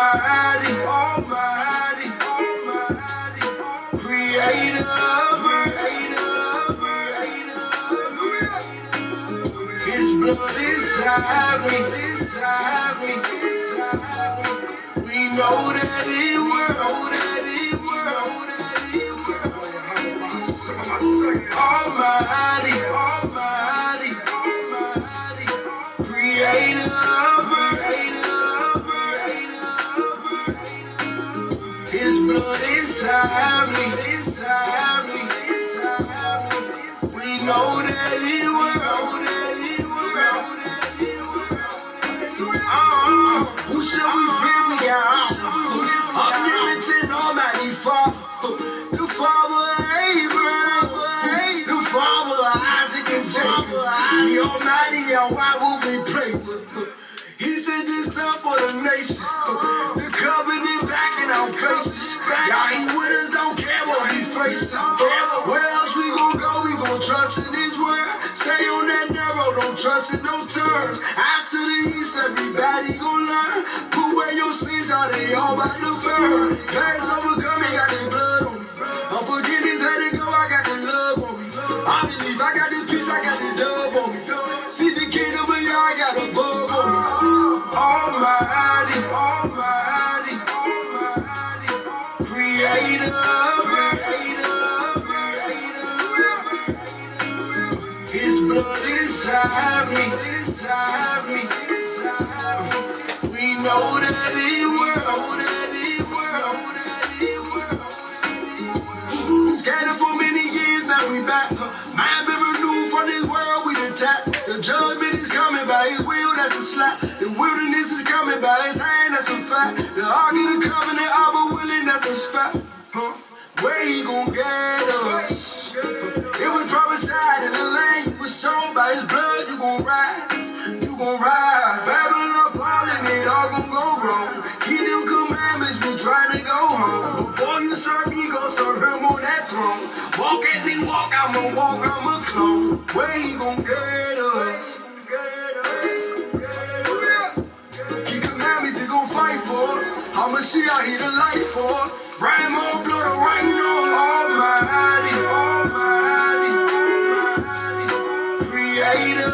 Almighty, Almighty, Almighty, Creator, His blood inside me, we know that it will, Almighty, Almighty, Almighty, Creator, His blood inside me, we know that it will, who shall we fear? We got omnipotent, almighty Father, the Father of Abraham, the Father of Isaac and Jacob, the Almighty, and why would we pray? He said this stuff for the nation, the covenant back in our faces. Y'all, He with us, don't care what we face. Where else we gon' go? We gon' trust in His word. Stay on that narrow, don't trust in no turns. Eyes to the east, everybody gon' learn. Put where your sins are, they all about to burn. Past overcoming, got the blood on me. Unforgiveness had to go, I got the love on me. I believe I got the peace, I got the dove on me. See the kingdom of y'all, I got a bug on me. Almighty, Almighty, Almighty, Creator, His blood inside me, we know that it will, Scattered for many years, now we back. Mind been renewed from this world, we detached. The judgment is coming by His will, that's a slap. The wilderness is coming by His hand, that's a fact. The ark of the covenant, Abba willing, that's a spot. Where He gon' get us? It was prophesied in the land, you was sold by His blood, you gon' rise, you gon' ride. Babylon falling, it all gon' go wrong. Keep them commandments, we trying to go home. Before you serve me, go serve Him on that throne. Walk as He walk, I'ma walk, I'm a clone. Where He gon' get us? Keep commandments, He gon' fight for us. I'ma see I He the light for us. Rhyme on, blow the right note. Almighty, Almighty, Almighty, Creator,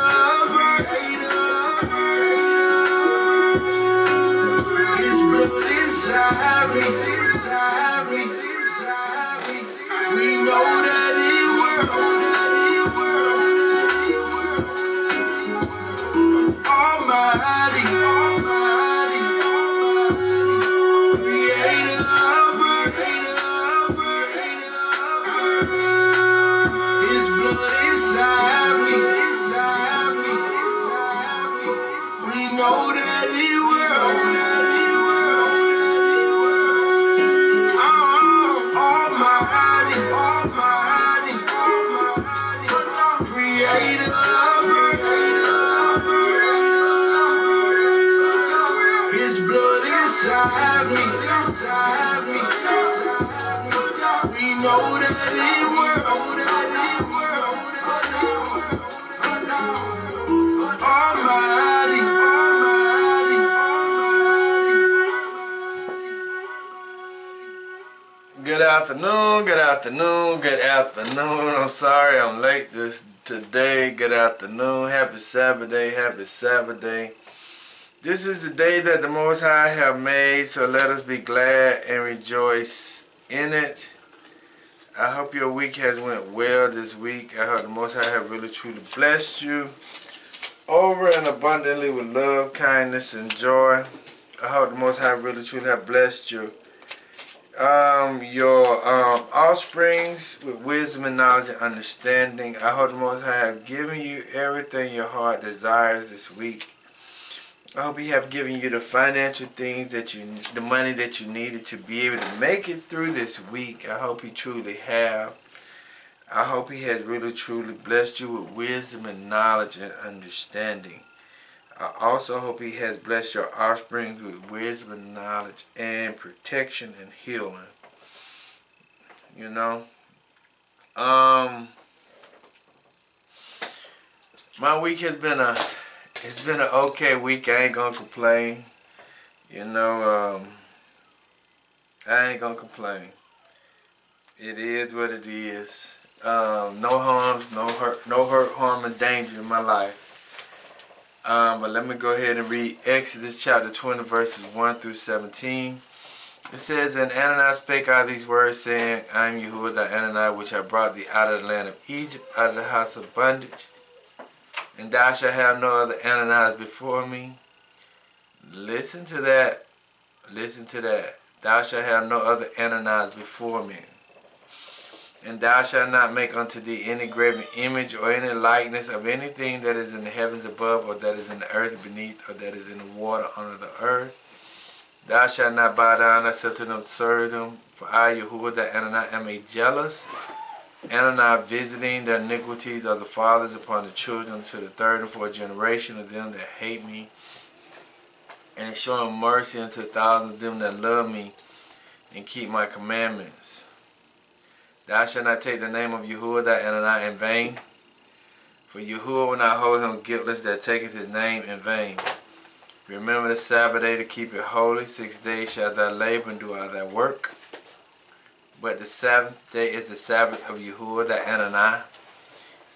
His blood inside me, we know that it will, Almighty, Almighty, Creator, His blood inside me, we know that it will, Almighty, Almighty, Almighty, Creator, His blood inside me, we know that it will, Almighty, Almighty, Almighty. Good afternoon, good afternoon, good afternoon. I'm sorry I'm late today. Good afternoon. Happy Sabbath day, happy Sabbath day. This is the day that the Most High have made, so let us be glad and rejoice in it. I hope your week has went well this week. I hope the Most High have really truly blessed you over and abundantly with love, kindness, and joy. I hope the Most High really truly have blessed you. Your offsprings with wisdom and knowledge and understanding. I hope the Most High have given you everything your heart desires this week. I hope He have given you the financial things that the money that you needed to be able to make it through this week. I hope He truly have. I hope He has really truly blessed you with wisdom and knowledge and understanding. I also hope He has blessed your offspring with wisdom and knowledge and protection and healing. You know, my week has been an okay week. I ain't gonna complain. You know, I ain't gonna complain. It is what it is. No harms, no hurt, harm, and danger in my life. But let me go ahead and read Exodus chapter 20, verses 1 through 17. It says, And Ananias spake out these words, saying, I am Yahuwah thy Ananias, which I brought thee out of the land of Egypt, out of the house of bondage. And thou shalt have no other Ananias before me. Listen to that. Listen to that. Thou shalt have no other Ananias before me. And thou shalt not make unto thee any graven image or any likeness of anything that is in the heavens above, or that is in the earth beneath, or that is in the water under the earth. Thou shalt not bow down thyself to them, serve them. For I, Yahuwah, thy Ananias, am a jealous Ananias, visiting the iniquities of the fathers upon the children to the third and fourth generation of them that hate me, and showing mercy unto thousands of them that love me and keep my commandments. Thou shalt not take the name of Yahuwah thy Ananias in vain, for Yahuwah will not hold him guiltless that taketh his name in vain. Remember the Sabbath day to keep it holy. 6 days shalt thou labor and do all thy work. But the seventh day is the Sabbath of Yahuwah thy Ananias.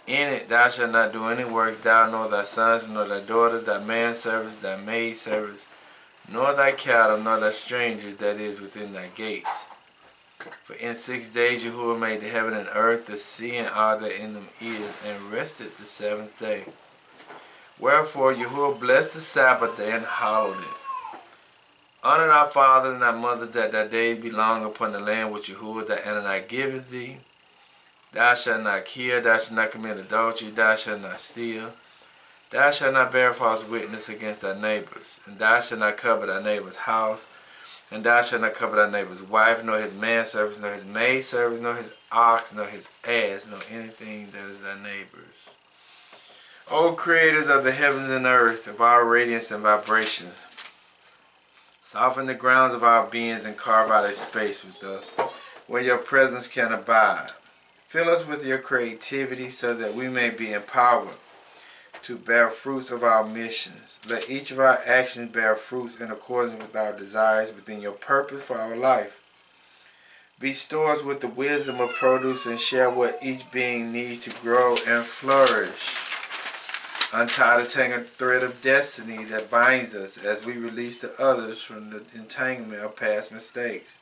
In it thou shalt not do any works, thou nor thy sons, nor thy daughters, thy manservants, thy maidservants, nor thy cattle, nor thy strangers that is within thy gates. For in 6 days Yahuwah made the heaven and earth, the sea, and all that in them is, and rested the seventh day. Wherefore Yahuwah blessed the Sabbath day and hallowed it. Honor thy father and thy mother, that thy days be long upon the land which Yahuwah thy Ananias giveth thee. Thou shalt not kill, thou shalt not commit adultery, thou shalt not steal. Thou shalt not bear false witness against thy neighbors, and thou shalt not covet thy neighbor's house, and thou shalt not covet thy neighbor's wife, nor his manservants, nor his maidservants, nor his ox, nor his ass, nor anything that is thy neighbor's. O creators of the heavens and earth, of our radiance and vibrations, soften the grounds of our beings and carve out a space with us where your presence can abide. Fill us with your creativity so that we may be empowered to bear fruits of our missions. Let each of our actions bear fruits in accordance with our desires within your purpose for our life. Bestow us with the wisdom of produce and share what each being needs to grow and flourish. Untie the tangled thread of destiny that binds us as we release the others from the entanglement of past mistakes.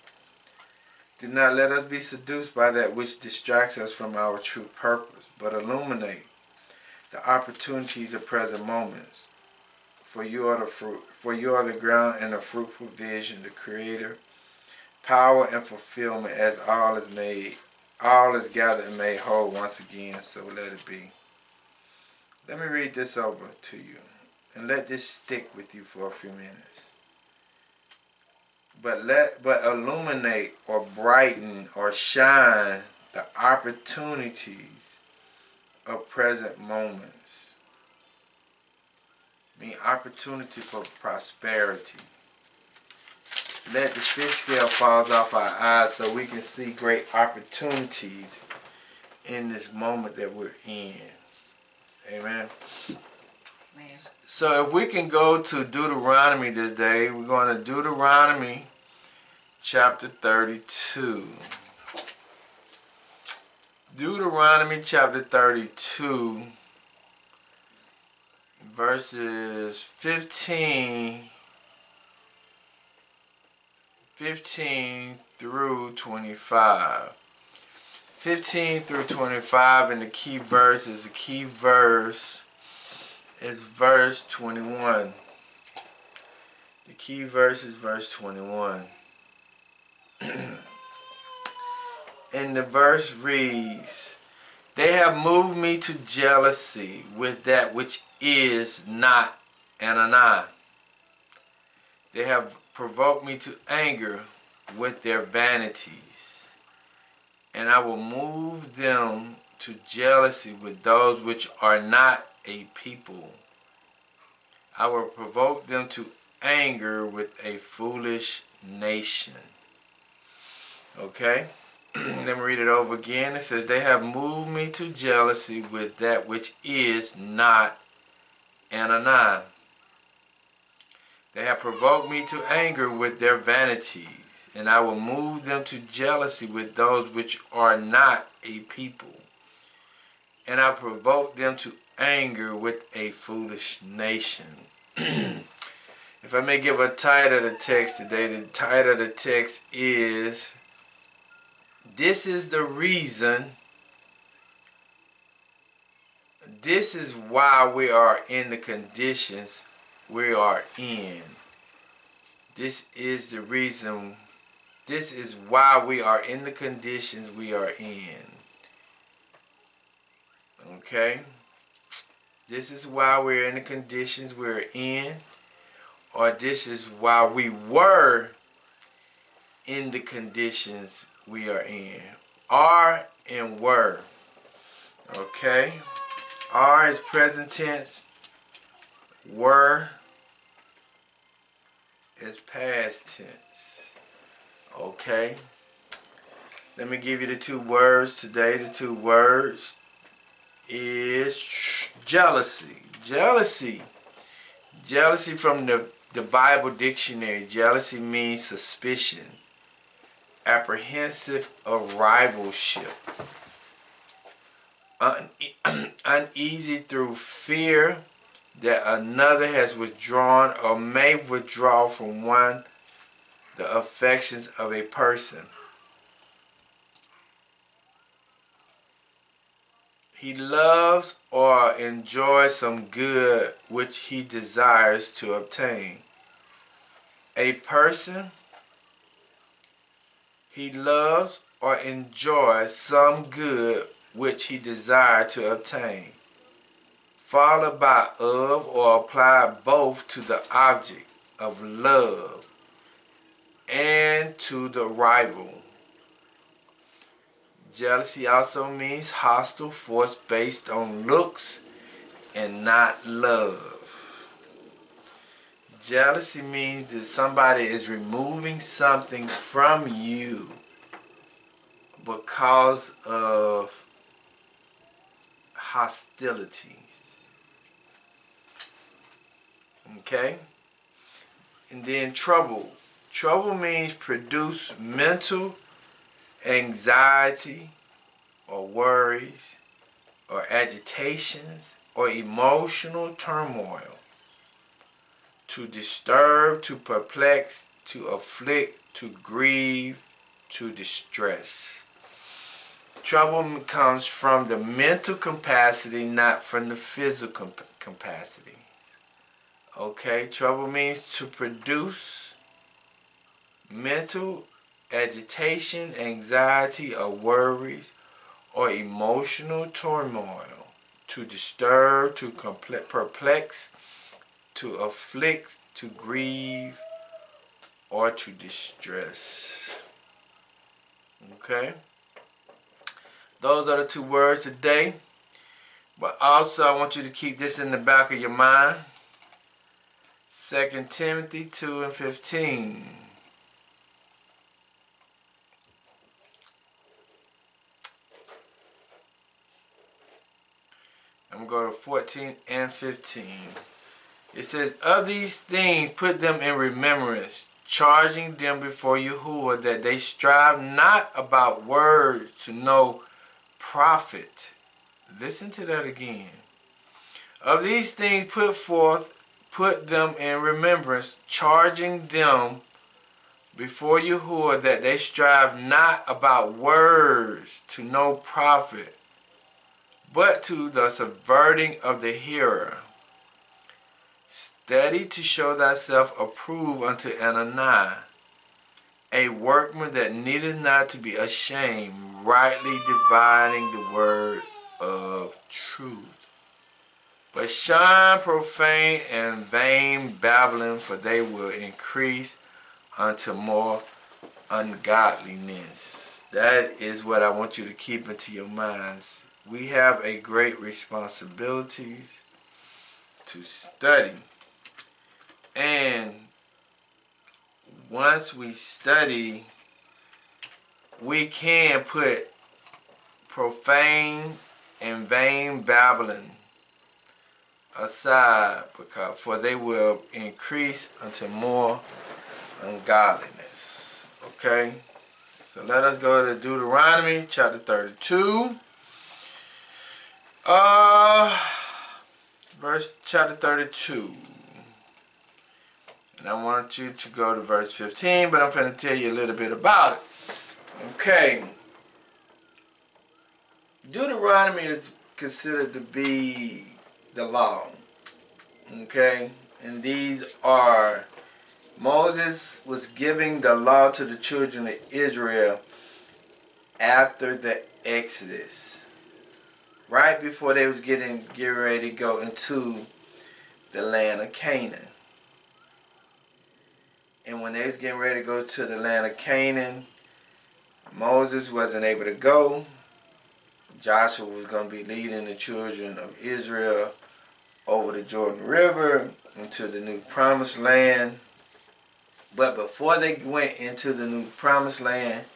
Do not let us be seduced by that which distracts us from our true purpose, but illuminate the opportunities of present moments. For you are the fruit, for you are the ground and the fruitful vision, the creator, power and fulfillment, as all is gathered and made whole once again, so let it be. Let me read this over to you, and let this stick with you for a few minutes. But illuminate or brighten or shine the opportunities of present moments. I mean, opportunity for prosperity. Let the fish scale fall off our eyes so we can see great opportunities in this moment that we're in. Amen. Amen. So if we can go to Deuteronomy this day, we're going to Deuteronomy chapter 32. Deuteronomy chapter 32, verses 15 through 25. 15 through 25, and the key verse is verse 21. The key verse is verse 21. And the verse reads, They have moved me to jealousy with that which is not Ananias. They have provoked me to anger with their vanities. And I will move them to jealousy with those which are not a people. I will provoke them to anger with a foolish nation. Okay? Let me read it over again. It says, They have moved me to jealousy with that which is not Ananias. They have provoked me to anger with their vanities, and I will move them to jealousy with those which are not a people. And I provoke them to anger with a foolish nation. If I may give a title of the text today, the title of the text is, This is the reason, this is why we are in the conditions we are in. This is the reason, this is why we are in the conditions we are in. Okay? This is why we're in the conditions we're in, or this is why we were in the conditions we are in. Are and were. Okay? Are is present tense. Were is past tense. Okay? Let me give you the two words today. The two words is jealousy. Jealousy. Jealousy from the Bible dictionary. Jealousy means suspicion, apprehensive of rivalship, uneasy through fear that another has withdrawn or may withdraw from one the affections of a person. He loves or enjoys some good which he desires to obtain. A person, he loves or enjoys some good which he desires to obtain, followed by of or applied both to the object of love and to the rival. Jealousy also means hostile force based on looks and not love. Jealousy means that somebody is removing something from you because of hostilities. Okay? And then trouble. Trouble means produce mental anxiety or worries or agitations or emotional turmoil. To disturb, to perplex, to afflict, to grieve, to distress. Trouble comes from the mental capacity, not from the physical capacity. Okay, trouble means to produce mental agitation, anxiety, or worries, or emotional turmoil. To disturb, to perplex, to afflict, to grieve, or to distress. Okay? Those are the two words today. But also I want you to keep this in the back of your mind. 2 Timothy 2 and 15. I'm going to go to 14 and 15. It says, Of these things put them in remembrance, charging them before Yahuwah that they strive not about words to no profit. Listen to that again. Of these things put them in remembrance, charging them before Yahuwah that they strive not about words to no profit, but to the subverting of the hearer. Study to show thyself approved unto Anani, a workman that needeth not to be ashamed, rightly dividing the word of truth. But shun profane and vain babbling, for they will increase unto more ungodliness. That is what I want you to keep into your minds. We have a great responsibility to study. And once we study, we can put profane and vain babbling aside, because for they will increase unto more ungodliness. Okay? So let us go to Deuteronomy chapter 32. Verse chapter 32. And I want you to go to verse 15, but I'm going to tell you a little bit about it. Okay. Deuteronomy is considered to be the law. Okay? And these are, Moses was giving the law to the children of Israel after the Exodus. Right before they was getting ready to go into the land of Canaan. And when they was getting ready to go to the land of Canaan, Moses wasn't able to go. Joshua was going to be leading the children of Israel over the Jordan River into the new promised land. But before they went into the new promised land,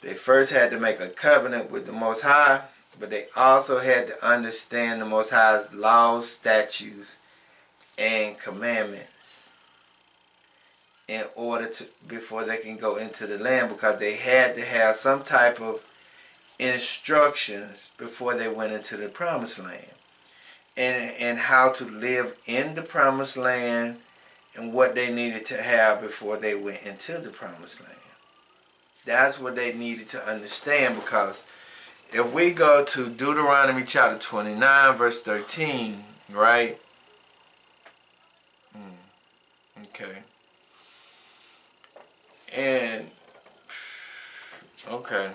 they first had to make a covenant with the Most High, but they also had to understand the Most High's laws, statutes, and commandments in order to, before they can go into the land, because they had to have some type of instructions before they went into the promised land, and how to live in the promised land and what they needed to have before they went into the promised land. That's what they needed to understand, because if we go to Deuteronomy chapter 29 verse 13, right? Okay. And okay.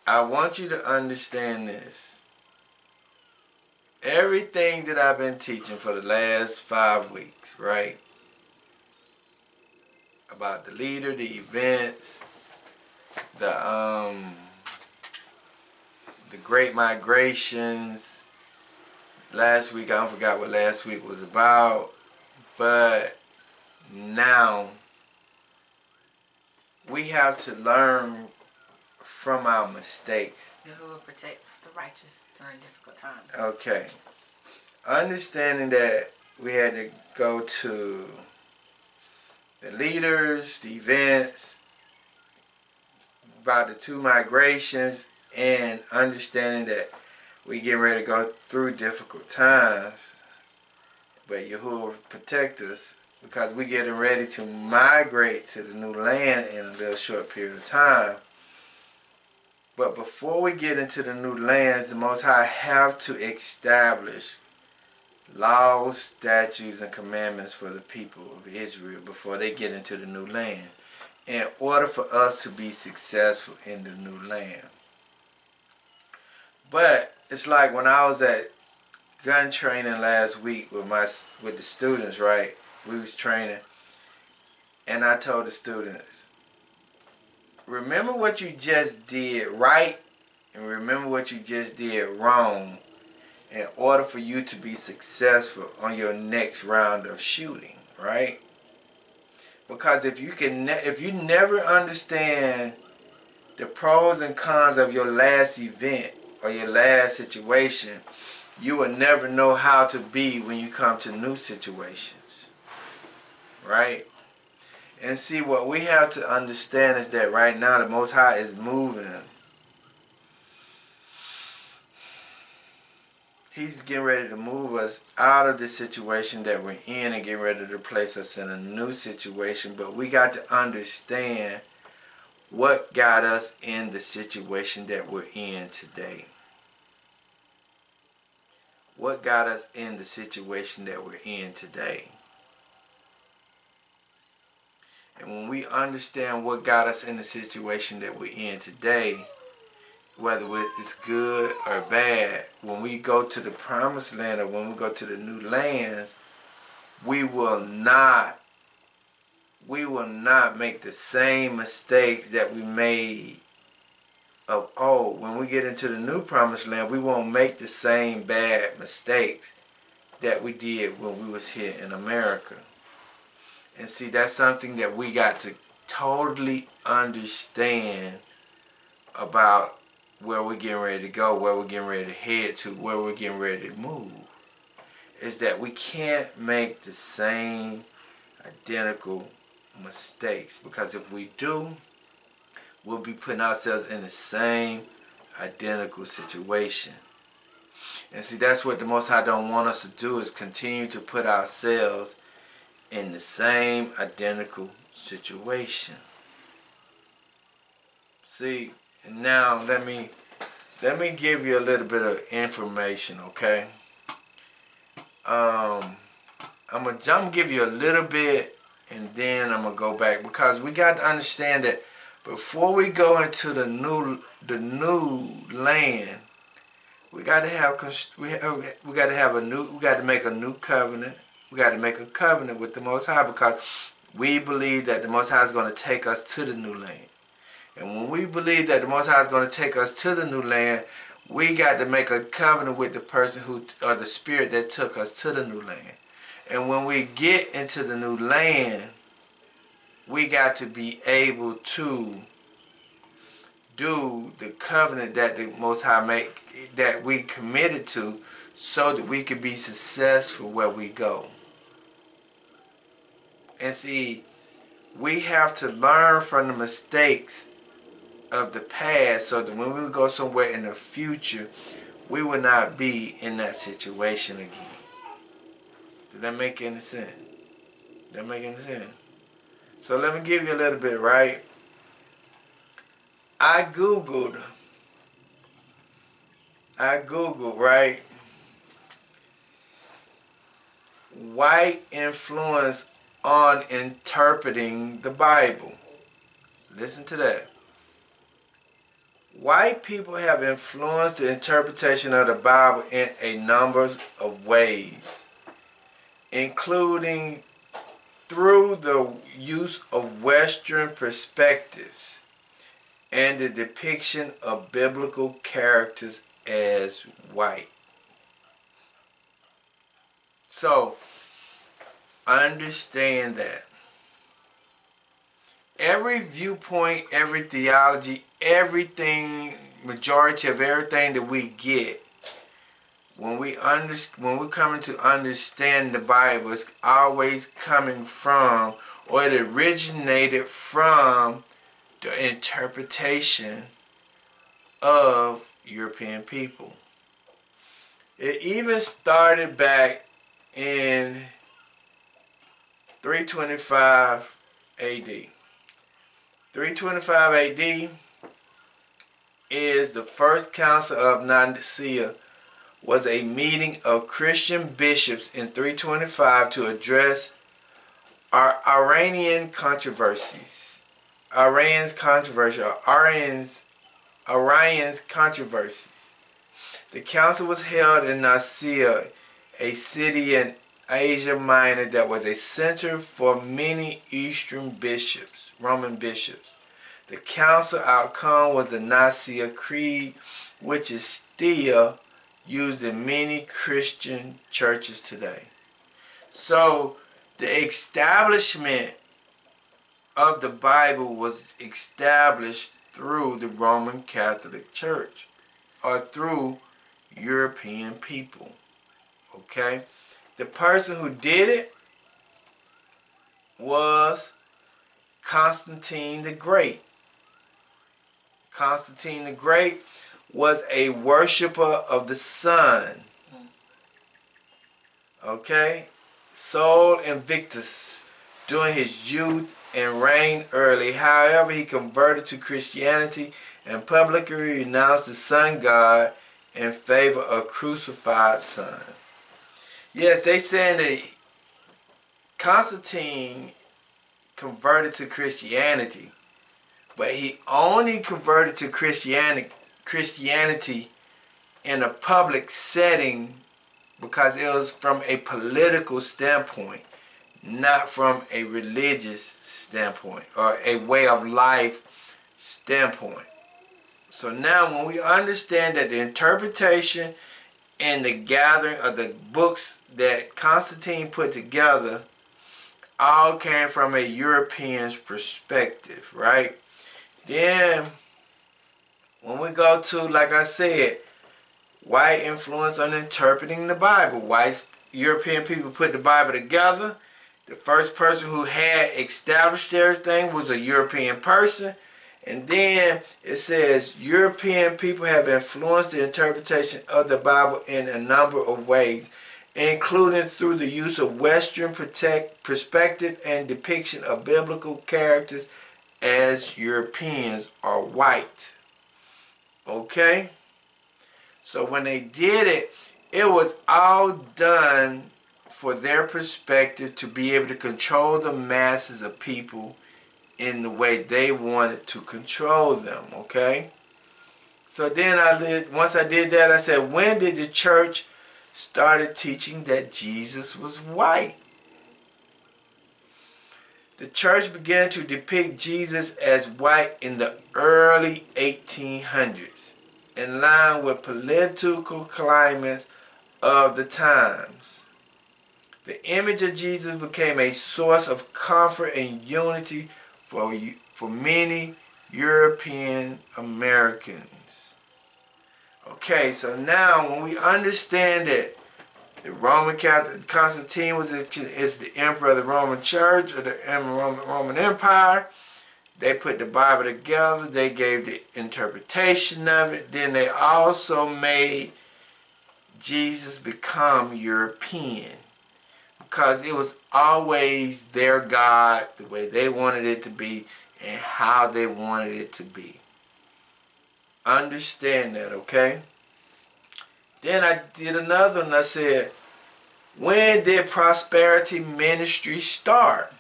I want you to understand this. Everything that I've been teaching for the last 5 weeks, right? About the leader, the events, the great migrations. Last week, I forgot what last week was about. But now, we have to learn from our mistakes. Who protects the righteous during difficult times. Okay. Understanding that we had to go to the leaders, the events, about the 2 migrations, and understanding that we getting ready to go through difficult times, but Yahuwah will protect us, because we getting ready to migrate to the new land in a little short period of time. But before we get into the new lands, the Most High have to establish laws, statutes, and commandments for the people of Israel before they get into the new land, in order for us to be successful in the new land. But it's like when I was at gun training last week with the students, right? We was training, and I told the students, remember what you just did right, and remember what you just did wrong, in order for you to be successful on your next round of shooting, right? Because if you never understand the pros and cons of your last event or your last situation, you will never know how to be when you come to new situations, right? And see, what we have to understand is that right now the Most High is moving. He's getting ready to move us out of the situation that we're in and getting ready to place us in a new situation. But we got to understand what got us in the situation that we're in today. What got us in the situation that we're in today? And when we understand what got us in the situation that we're in today, whether it's good or bad, when we go to the promised land or when we go to the new lands, we will not make the same mistakes that we made of old. When we get into the new promised land, we won't make the same bad mistakes that we did when we was here in America. And see, that's something that we got to totally understand about where we're getting ready to go, where we're getting ready to head to, where we're getting ready to move, is that we can't make the same identical mistakes, because if we do, we'll be putting ourselves in the same identical situation. And see, that's what the Most High don't want us to do, is continue to put ourselves in the same identical situation. See, and now let me give you a little bit of information, okay? I'm gonna give you a little bit, and then I'm gonna go back, because we got to understand that before we go into the new land, we got to make a new covenant. We got to make a covenant with the Most High, because we believe that the Most High is going to take us to the new land. And when we believe that the Most High is going to take us to the new land, we got to make a covenant with the person or the spirit that took us to the new land. And when we get into the new land, we got to be able to do the covenant that the Most High that we committed to, so that we can be successful where we go. And see, we have to learn from the mistakes of the past, so that when we go somewhere in the future, we will not be in that situation again. Did that make any sense? Did that make any sense? So let me give you a little bit, right? I Googled, right? White influence on interpreting the Bible. Listen to that. White people have influenced the interpretation of the Bible in a number of ways, including through the use of Western perspectives and the depiction of biblical characters as white. So, understand that every viewpoint, every theology, everything, majority of everything that we get, when we come to understand the Bible, it's always coming from, or it originated from, the interpretation of European people. It even started back in 325 AD. 325 AD is the first council of Nicaea, was a meeting of Christian bishops in 325 to address Iranian controversies. Arian's controversies. The council was held in Nicaea, a city in Asia Minor that was a center for many Eastern bishops, Roman bishops. The council outcome was the Nicene Creed, which is still used in many Christian churches today. So the establishment of the Bible was established through the Roman Catholic Church, or through European people. Okay? The person who did it was Constantine the Great. Constantine the Great was a worshiper of the sun. Okay? Sol Invictus during his youth and reigned early. However, he converted to Christianity and publicly renounced the sun god in favor of crucified son. Yes, they saying that Constantine converted to Christianity, but he only converted to Christianity in a public setting because it was from a political standpoint, not from a religious standpoint or a way of life standpoint. So now when we understand that the interpretation and the gathering of the books that Constantine put together all came from a European's perspective, right? Then when we go to, like I said, white influence on interpreting the Bible. White European people put the Bible together. The first person who had established everything was a European person. And then it says European people have influenced the interpretation of the Bible in a number of ways, including through the use of Western perspective and depiction of biblical characters as Europeans are white. Okay? So when they did it, it was all done for their perspective to be able to control the masses of people in the way they wanted to control them, okay? So then once I did that, I said, when did the church started teaching that Jesus was white? The church began to depict Jesus as white in the early 1800s, in line with political climates of the times. The image of Jesus became a source of comfort and unity for many European Americans. Okay, so now when we understand that the Roman Catholic Constantine is the emperor of the Roman Church or the Roman Empire, they put the Bible together, they gave the interpretation of it, then they also made Jesus become European, because it was always their God, the way they wanted it to be and how they wanted it to be. Understand that, okay? Then I did another one. I said, when did prosperity ministry start?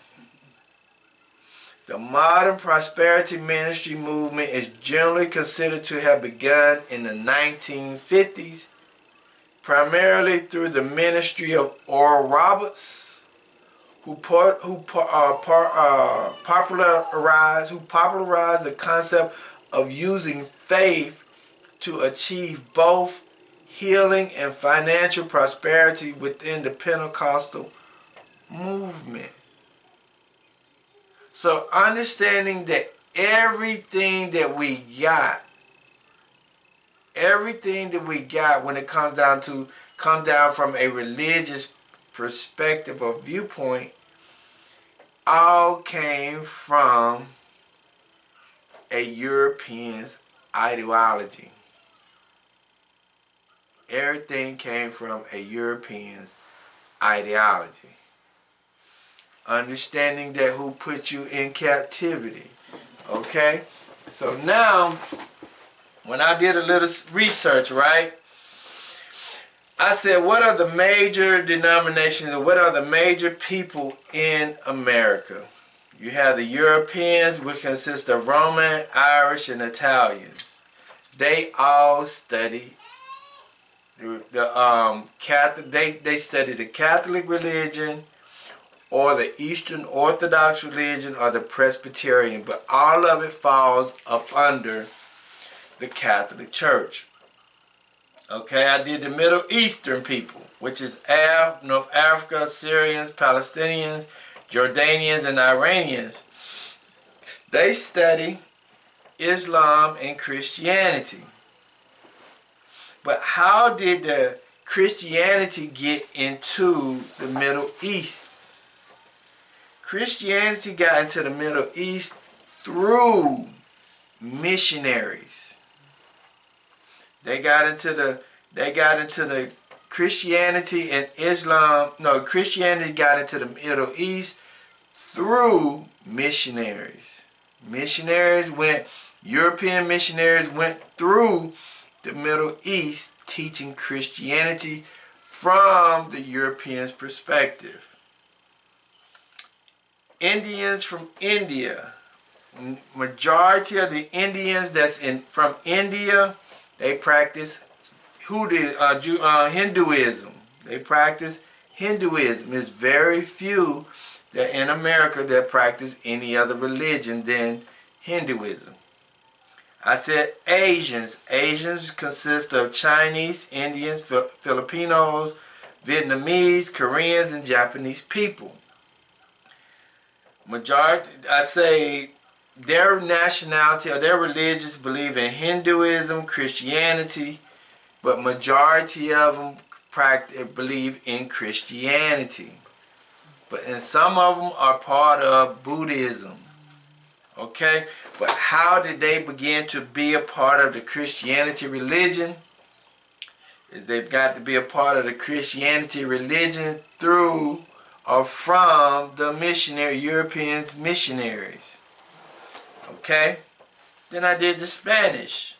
The modern prosperity ministry movement is generally considered to have begun in the 1950s, primarily through the ministry of Oral Roberts, who popularized the concept of using faith to achieve both healing and financial prosperity within the Pentecostal movement. So understanding that everything that we got when it comes down from a religious perspective or viewpoint, all came from a European's ideology. Everything came from a European's ideology. Understanding that who put you in captivity. Okay? So now, when I did a little research, right? I said, what are the major denominations, or what are the major people in America? You have the Europeans, which consist of Roman, Irish, and Italians. They all study the Catholic. They study the Catholic religion, or the Eastern Orthodox religion, or the Presbyterian, but all of it falls up under the Catholic Church. Okay, I did the Middle Eastern people, which is North Africa, Syrians, Palestinians, Jordanians, and Iranians. They study Islam and Christianity. But how did the Christianity get into the Middle East? Christianity got into the Middle East through missionaries. They got into the Christianity and Islam. No, Christianity got into the Middle East through missionaries. European missionaries went through the Middle East teaching Christianity from the European's perspective. Indians from India. Majority of the Indians from India, they practice Hinduism. They practice Hinduism. There's very few that in America that practice any other religion than Hinduism. I said Asians. Asians consist of Chinese, Indians, Filipinos, Vietnamese, Koreans, and Japanese people. Majority, I say their nationality or their religions believe in Hinduism, Christianity, but majority of them believe in Christianity. And some of them are part of Buddhism. Okay? But how did they begin to be a part of the Christianity religion? Is they've got to be a part of the Christianity religion through or from the Europeans missionaries. Okay? Then I did the Spanish.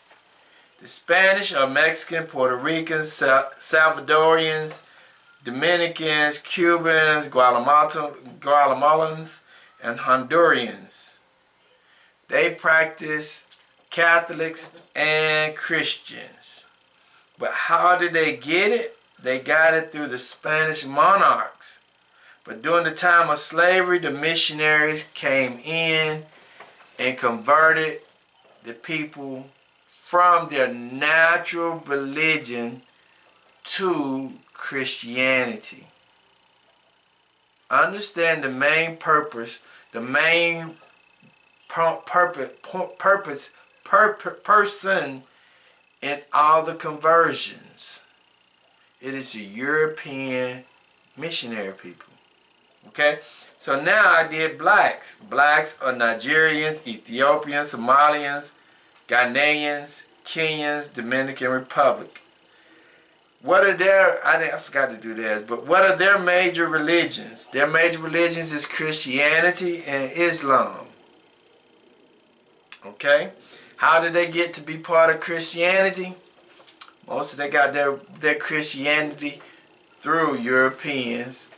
The Spanish are Mexican, Puerto Ricans, Salvadorians, Dominicans, Cubans, Guatemalans, and Hondurans. They practice Catholics and Christians. But how did they get it? They got it through the Spanish monarchs. But during the time of slavery, the missionaries came in and converted the people from their natural religion to Christianity. Understand the main purpose, the main person in all the conversions. It is the European missionary people. Okay? So now I did blacks. Blacks are Nigerians, Ethiopians, Somalians, Ghanaians, Kenyans, Dominican Republic. What are their, I forgot to do that, but what are their major religions? Their major religions is Christianity and Islam. Okay? How did they get to be part of Christianity? Most of them got their Christianity through Europeans,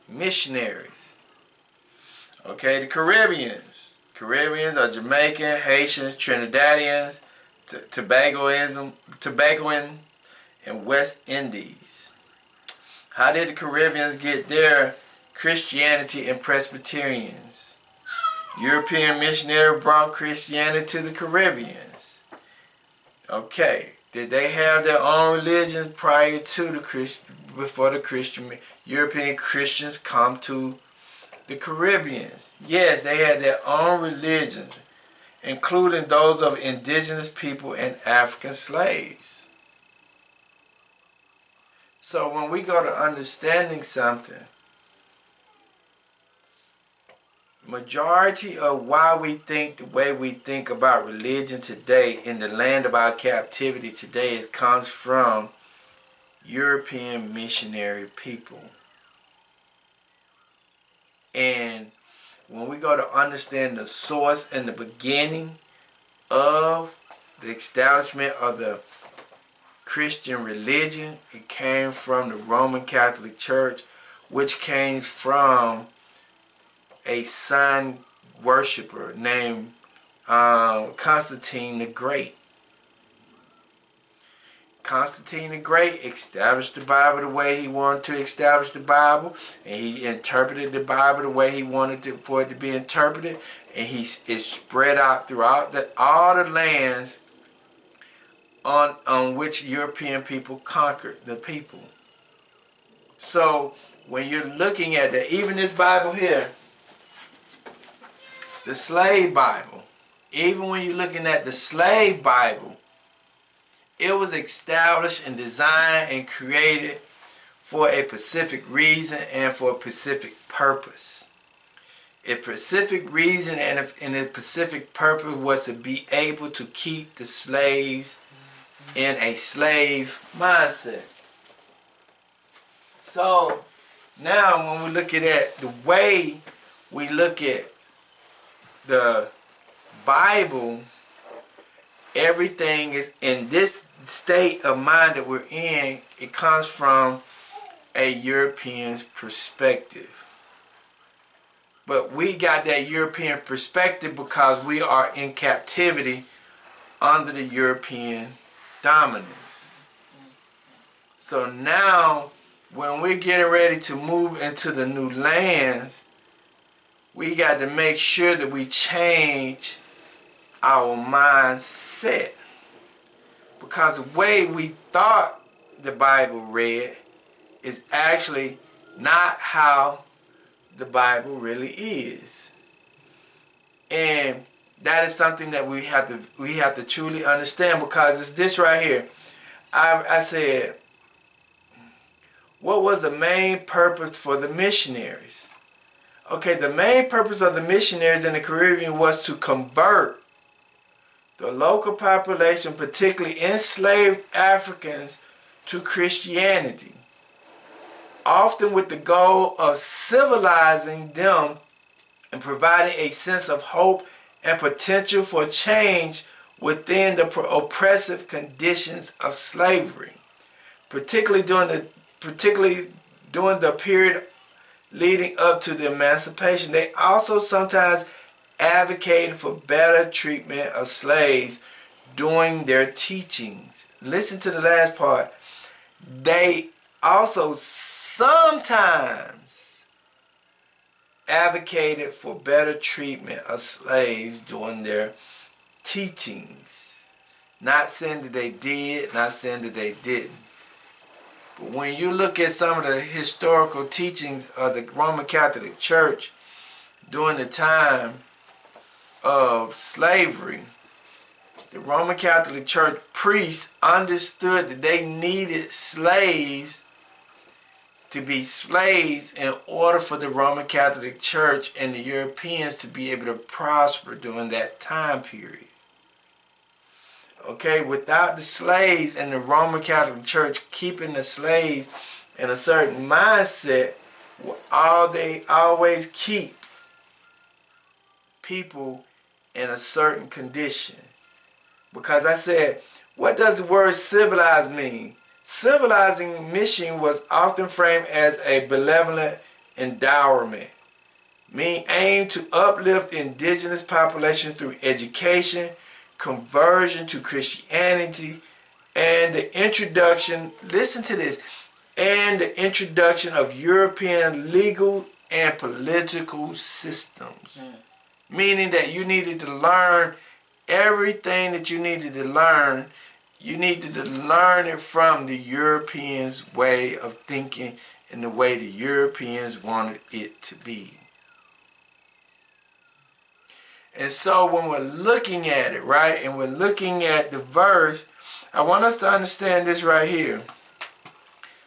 missionaries. Okay, the Caribbeans. Caribbeans are Jamaican, Haitians, Trinidadians, Tobagoan, and West Indies. How did the Caribbeans get their Christianity and Presbyterians? European missionary brought Christianity to the Caribbeans. Okay, did they have their own religions prior to before the European Christians come to the Caribbeans? Yes, they had their own religions, including those of indigenous people and African slaves. So when we go to understanding something, majority of why we think the way we think about religion today in the land of our captivity today, it comes from European missionary people. And when we go to understand the source and the beginning of the establishment of the Christian religion, it came from the Roman Catholic Church, which came from a sun worshiper named Constantine the Great. Constantine the Great established the Bible the way he wanted to establish the Bible, and he interpreted the Bible the way he wanted for it to be interpreted, and it spread out throughout all the lands on which European people conquered the people. So when you're looking at that, even this Bible here, the slave Bible, even when you're looking at the slave Bible, it was established and designed and created for a specific reason and for a specific purpose. A specific reason and a specific purpose was to be able to keep the slaves in a slave mindset. So now when we look at that, the way we look at the Bible, everything is in this state of mind that we're in, it comes from a European's perspective. But we got that European perspective because we are in captivity under the European dominance. So now when we're getting ready to move into the new lands, we got to make sure that we change our mindset. Because the way we thought the Bible read is actually not how the Bible really is. And that is something that we have to truly understand, because it's this right here. I said, what was the main purpose for the missionaries? Okay, the main purpose of the missionaries in the Caribbean was to convert the local population, particularly enslaved Africans, to Christianity, often with the goal of civilizing them and providing a sense of hope and potential for change within the oppressive conditions of slavery, particularly during the period leading up to the emancipation. They also sometimes advocated for better treatment of slaves during their teachings. Listen to the last part. They also sometimes advocated for better treatment of slaves during their teachings. Not saying that they did, not saying that they didn't. But when you look at some of the historical teachings of the Roman Catholic Church during the time of slavery, the Roman Catholic Church priests understood that they needed slaves to be slaves in order for the Roman Catholic Church and the Europeans to be able to prosper during that time period. Okay, without the slaves and the Roman Catholic Church keeping the slaves in a certain mindset, they always keep people in a certain condition. Because I said, what does the word civilize mean? Civilizing mission was often framed as a benevolent endowment, meaning aimed to uplift the indigenous population through education, conversion to Christianity, and the introduction, listen to this, and the introduction of European legal and political systems. Meaning that you needed to learn everything that you needed to learn. You needed to learn it from the Europeans' way of thinking and the way the Europeans wanted it to be. And so when we're looking at it, right, and we're looking at the verse, I want us to understand this right here.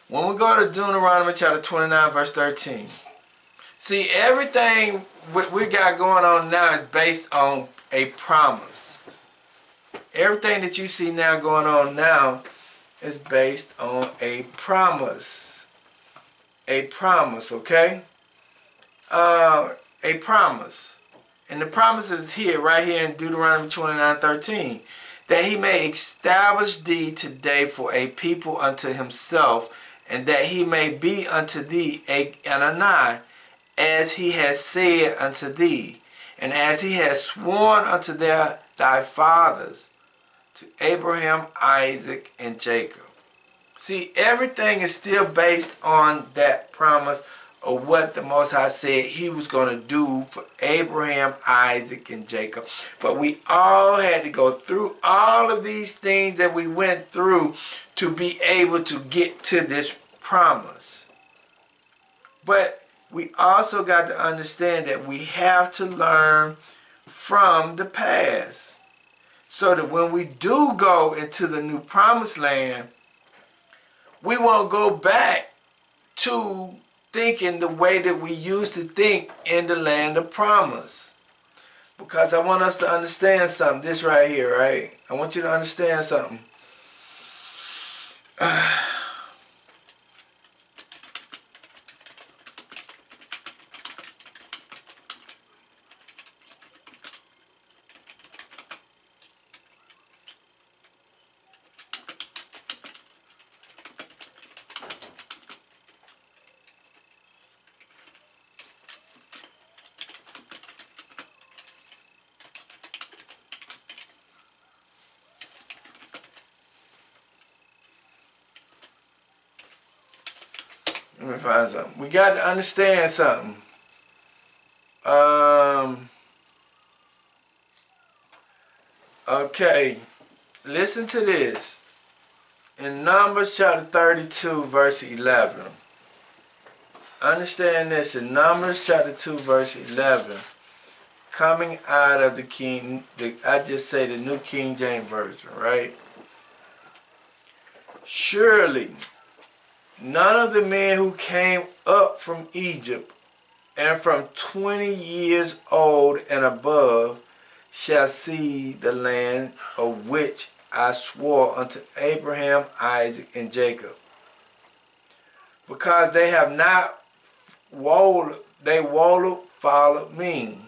When we go to Deuteronomy chapter 29, verse 13, see, everything we got going on now is based on a promise. Everything that you see now going on now is based on a promise. A promise, okay? A promise. And the promise is here, right here in Deuteronomy 29:13, that he may establish thee today for a people unto himself, and that he may be unto thee an Adonai, as he has said unto thee, and as he has sworn unto thy fathers, to Abraham, Isaac, and Jacob. See, everything is still based on that promise of what the Most High said he was going to do for Abraham, Isaac, and Jacob. But we all had to go through all of these things that we went through to be able to get to this promise. But we also got to understand that we have to learn from the past, so that when we do go into the new promised land, we won't go back to thinking the way that we used to think in the land of promise. Because I want us to understand something. This right here, right? I want you to understand something. Let me find something. We got to understand something. Okay. Listen to this. In Numbers chapter 32, verse 11. Understand this. In Numbers chapter 2, verse 11. coming out of I just say the New King James Version, right? Surely none of the men who came up from Egypt and from 20 years old and above shall see the land of which I swore unto Abraham, Isaac, and Jacob. Because they have not followed me.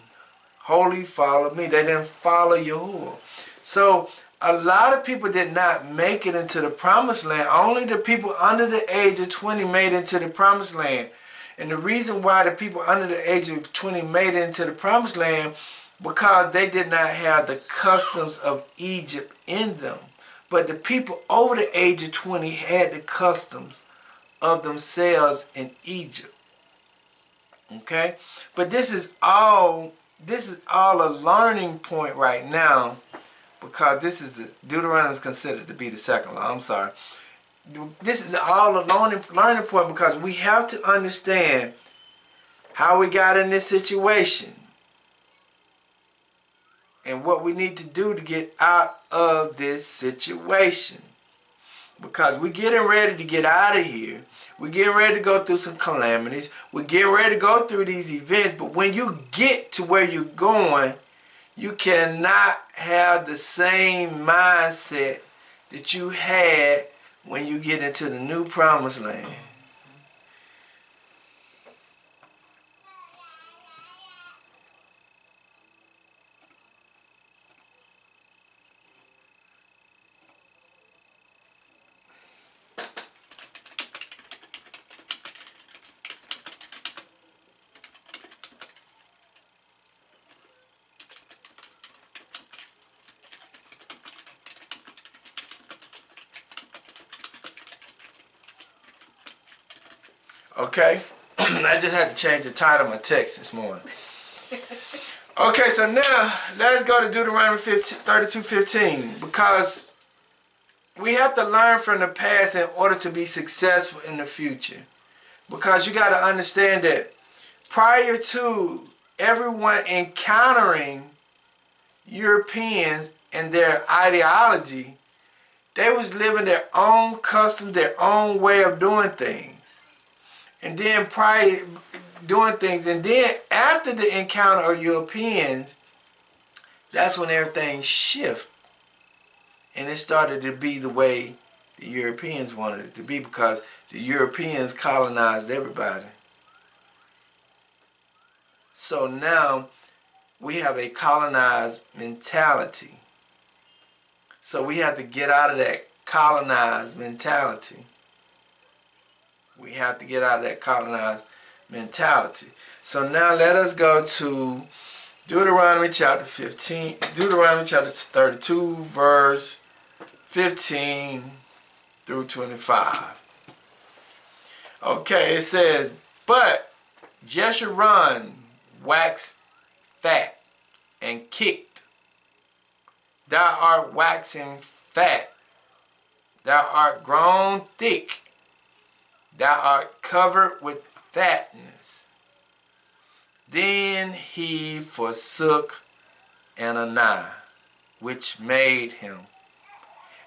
Wholly followed me. They didn't follow Yahuwah. So a lot of people did not make it into the promised land. Only the people under the age of 20 made it into the promised land. And the reason why the people under the age of 20 made it into the promised land, because they did not have the customs of Egypt in them. But the people over the age of 20 had the customs of themselves in Egypt. Okay? But this is all a learning point right now, because Deuteronomy is considered to be the second law. I'm sorry. This is all a learning point, because we have to understand how we got in this situation and what we need to do to get out of this situation. Because we're getting ready to get out of here. We're getting ready to go through some calamities. We're getting ready to go through these events. But when you get to where you're going, you cannot have the same mindset that you had when you get into the new promised land. Okay, I just had to change the title of my text this morning. Okay, so now let us go to Deuteronomy 32:15, because we have to learn from the past in order to be successful in the future. Because you got to understand that prior to everyone encountering Europeans and their ideology, they was living their own customs, their own way of doing things. And then and then after the encounter of Europeans, that's when everything shifted. And it started to be the way the Europeans wanted it to be, because the Europeans colonized everybody. So now we have a colonized mentality. So we have to get out of that colonized mentality. We have to get out of that colonized mentality. So now let us go to Deuteronomy chapter 32, verse 15 through 25. Okay, it says, "But Jeshurun waxed fat and kicked. Thou art waxing fat. Thou art grown thick. Thou art covered with fatness." Then he forsook Anani, which made him,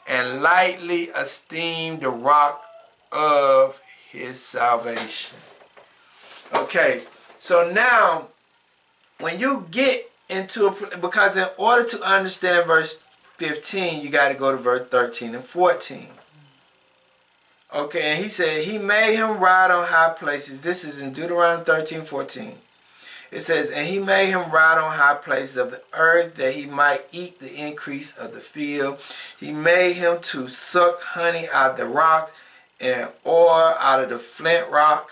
and lightly esteemed the rock of his salvation. Okay, so now when you get into because in order to understand verse 15, you got to go to verse 13 and 14. Okay, and he said, he made him ride on high places. This is in Deuteronomy 13:14. It says, "And he made him ride on high places of the earth, that he might eat the increase of the field. He made him to suck honey out of the rocks, and oil out of the flint rock,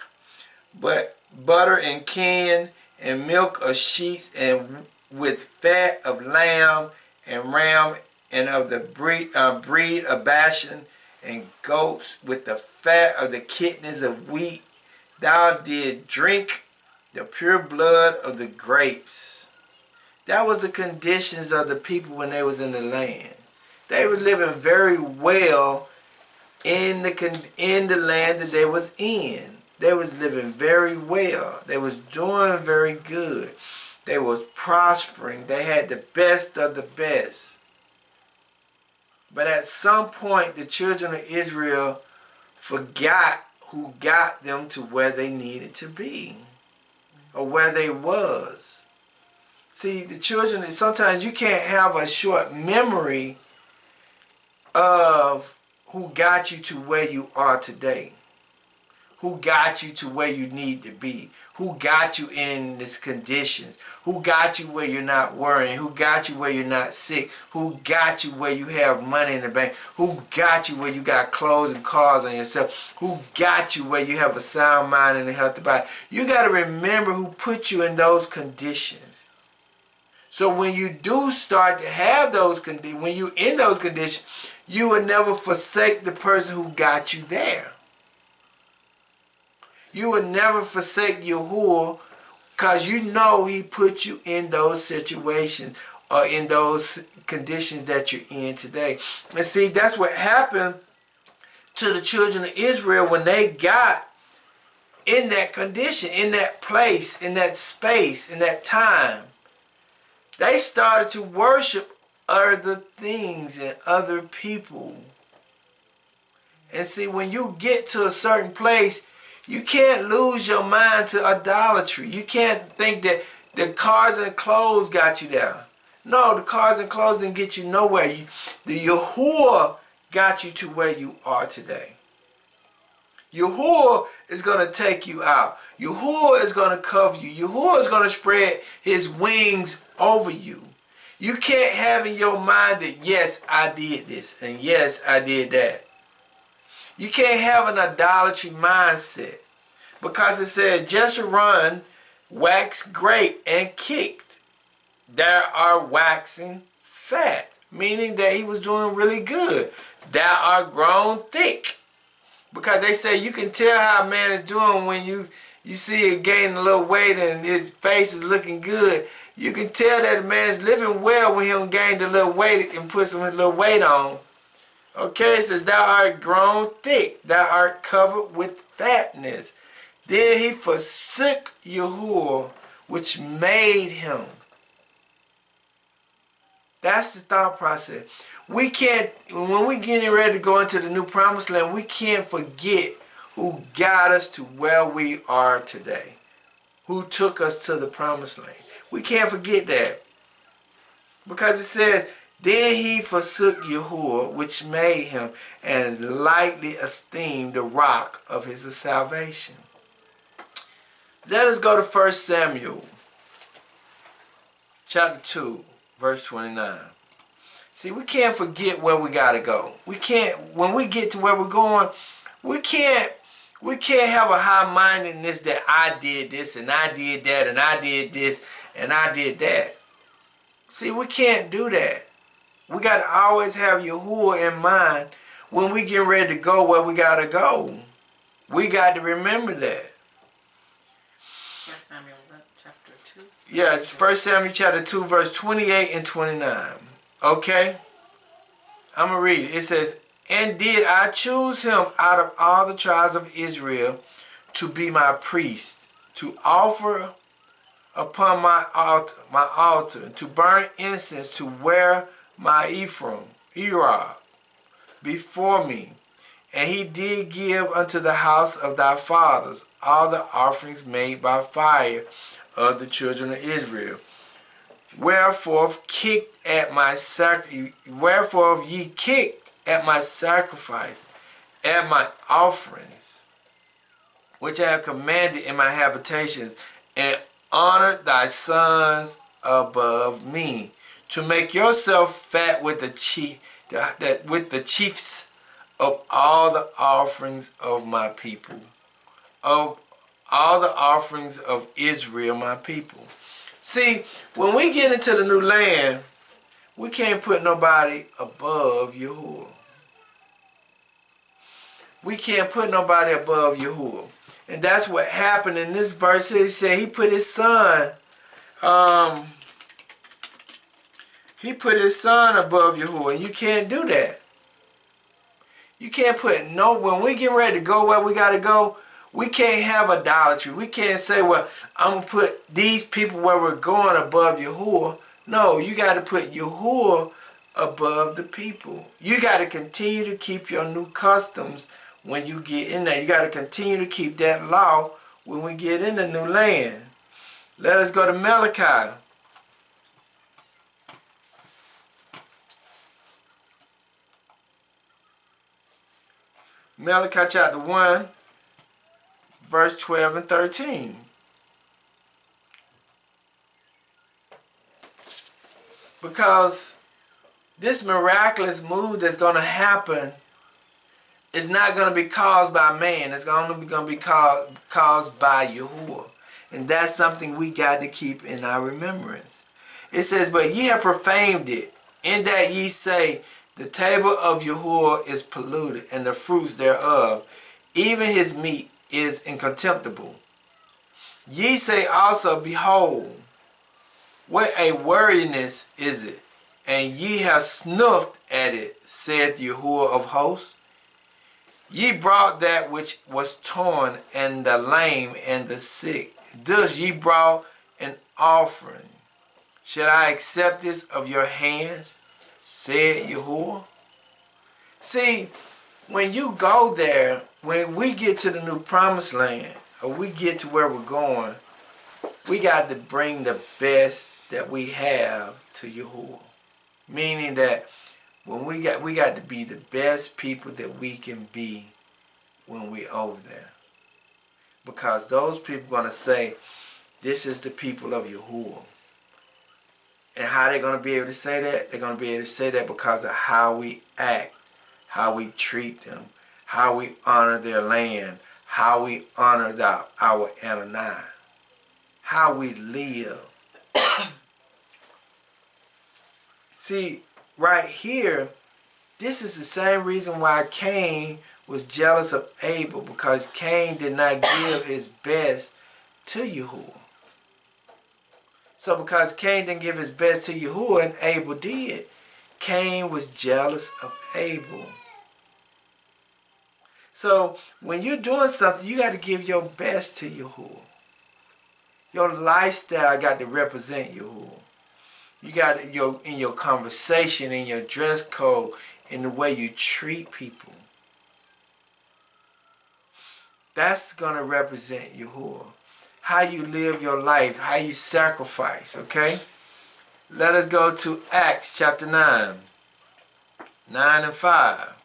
but butter and can, and milk of sheep, and with fat of lamb and ram, and of the breed of Bashan, and goats, with the fat of the kidneys of wheat. Thou did drink the pure blood of the grapes." That was the conditions of the people when they was in the land. They were living very well in the land that they was in. They was living very well. They was doing very good. They was prospering. They had the best of the best. But at some point, the children of Israel forgot who got them to where they needed to be, or where they was. See, the children, sometimes you can't have a short memory of who got you to where you are today, who got you to where you need to be, who got you in these conditions, who got you where you're not worrying, who got you where you're not sick, who got you where you have money in the bank, who got you where you got clothes and cars on yourself, who got you where you have a sound mind and a healthy body. You got to remember who put you in those conditions. So when you do start to have those conditions, when you're in those conditions, you will never forsake the person who got you there. You will never forsake Yahuwah, because you know he put you in those situations or in those conditions that you're in today. And see, that's what happened to the children of Israel when they got in that condition, in that place, in that space, in that time. They started to worship other things and other people. And see, when you get to a certain place, you can't lose your mind to idolatry. You can't think that the cars and clothes got you there. No, the cars and clothes didn't get you nowhere. The Yahuwah got you to where you are today. Yahuwah is going to take you out. Yahuwah is going to cover you. Yahuwah is going to spread his wings over you. You can't have in your mind that, yes, I did this, and yes, I did that. You can't have an idolatry mindset, because it said, Jeshurun waxed great and kicked. Thou art waxing fat, meaning that he was doing really good. Thou art grown thick. Because they say you can tell how a man is doing when you see him gaining a little weight and his face is looking good. You can tell that a man's living well when he don't gain a little weight and put some little weight on. Okay, it says, thou art grown thick, thou art covered with fatness. Then he forsook Yahuwah, which made him. That's the thought process. We can't, when we're getting ready to go into the new promised land, we can't forget who got us to where we are today, who took us to the promised land. We can't forget that. Because it says, then he forsook Yahuwah, which made him, and lightly esteemed the rock of his salvation. Let us go to 1 Samuel, chapter 2, verse 29. See, we can't forget where we got to go. We can't, when we get to where we're going, we can't have a high-mindedness that I did this, and I did that, and I did this, and I did that. See, we can't do that. We got to always have Yahuwah in mind when we get ready to go where we got to go. We got to remember that. 1 Samuel chapter 2. Yeah, it's 1 Samuel chapter 2, verse 28 and 29. Okay? I'm going to read it. It says, and did I choose him out of all the tribes of Israel to be my priest, to offer upon my altar, to burn incense, to wear my ephod before me. And he did give unto the house of thy fathers all the offerings made by fire of the children of Israel. Wherefore ye kicked at my sacrifice, at my offerings, which I have commanded in my habitations, and honored thy sons above me, to make yourself fat with the chiefs of all the offerings of my people, of all the offerings of Israel, my people. See, when we get into the new land, we can't put nobody above Yahuwah. We can't put nobody above Yahuwah. And that's what happened in this verse. It said he put his son, above Yahuwah. And you can't do that. You can't put when we get ready to go where we got to go, We can't have idolatry. We can't say, well, I'm going to put these people where we're going above Yahuwah. No, you got to put Yahuwah above the people. You got to continue to keep your new customs when you get in there. You got to continue to keep that law when we get in the new land. Let us go to Malachi. Malachi chapter 1, verse 12 and 13. Because this miraculous move that's going to happen is not going to be caused by man. It's going to be caused by Yahuwah. And that's something we got to keep in our remembrance. It says, but ye have profaned it, in that ye say, the table of Yahuwah is polluted, and the fruits thereof, even his meat, is incontemptible. Ye say also, behold, what a weariness is it, and ye have snuffed at it, saith Yahuwah of hosts. Ye brought that which was torn, and the lame, and the sick. Thus ye brought an offering. Should I accept this of your hands, said Yahuwah? See, when you go there, when we get to the new promised land, or we get to where we're going, we got to bring the best that we have to Yahuwah. Meaning that when we got to be the best people that we can be when we over there. Because those people are going to say, this is the people of Yahuwah. And how they're going to be able to say that? They're going to be able to say that because of how we act, how we treat them, how we honor their land, how we honor our Anani, how we live. See, right here, this is the same reason why Cain was jealous of Abel, because Cain did not give his best to Yahuwah. So because Cain didn't give his best to Yahuwah and Abel did, Cain was jealous of Abel. So when you're doing something, you got to give your best to Yahuwah. Your lifestyle got to represent Yahuwah. You got to, in your conversation, in your dress code, in the way you treat people. That's going to represent Yahuwah. How you live your life, how you sacrifice, okay? Let us go to Acts chapter 9. 9 and 5.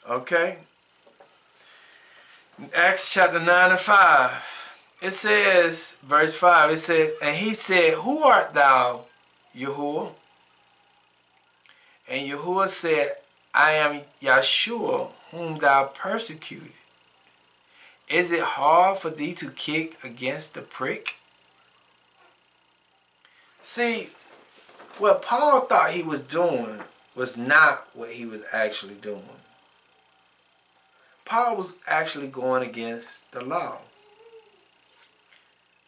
Okay? Acts chapter 9 and 5. It says, verse 5, it says, and he said, who art thou, Yahuwah? And Yahuwah said, I am Yeshua, whom thou persecuted. Is it hard for thee to kick against the prick? See, what Paul thought he was doing was not what he was actually doing. Paul was actually going against the law.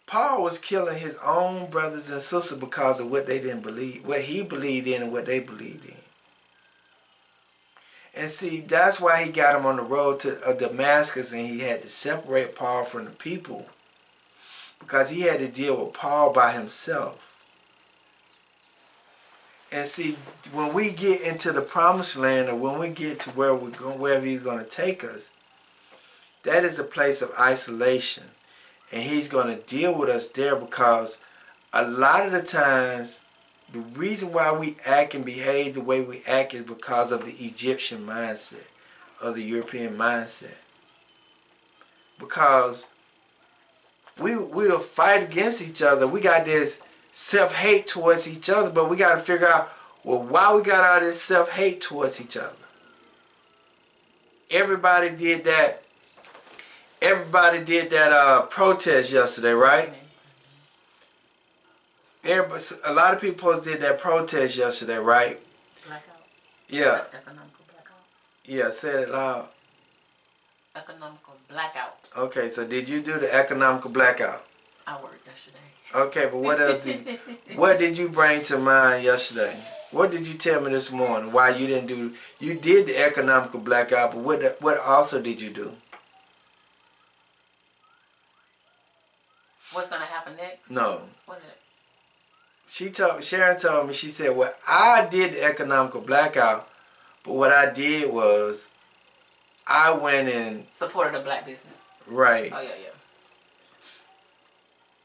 Paul was killing his own brothers and sisters because of what they didn't believe, what he believed in and what they believed in. And see, that's why he got him on the road to Damascus, and he had to separate Paul from the people, because he had to deal with Paul by himself. And see, when we get into the promised land, or when we get to where we're going, wherever he's going to take us, that is a place of isolation. And he's going to deal with us there, because a lot of the times, the reason why we act and behave the way we act is because of the Egyptian mindset, or the European mindset. Because we'll fight against each other. We got this self-hate towards each other, but we got to figure out, well, why we got all this self-hate towards each other. Everybody did that. Everybody did that protest yesterday, right? Everybody, a lot of people did that protest yesterday, right? Blackout. Yeah. Economical blackout. Yeah, say it loud. Economical blackout. Okay, so did you do the economical blackout? I worked yesterday. Okay, but what did you bring to mind yesterday? What did you tell me this morning? Why you didn't do? You did the economical blackout, but what also did you do? What's gonna happen next? No. What is it? Sharon told me, she said, well, I did the economical blackout, but what I did was I went and Supported a black business. right. Oh yeah.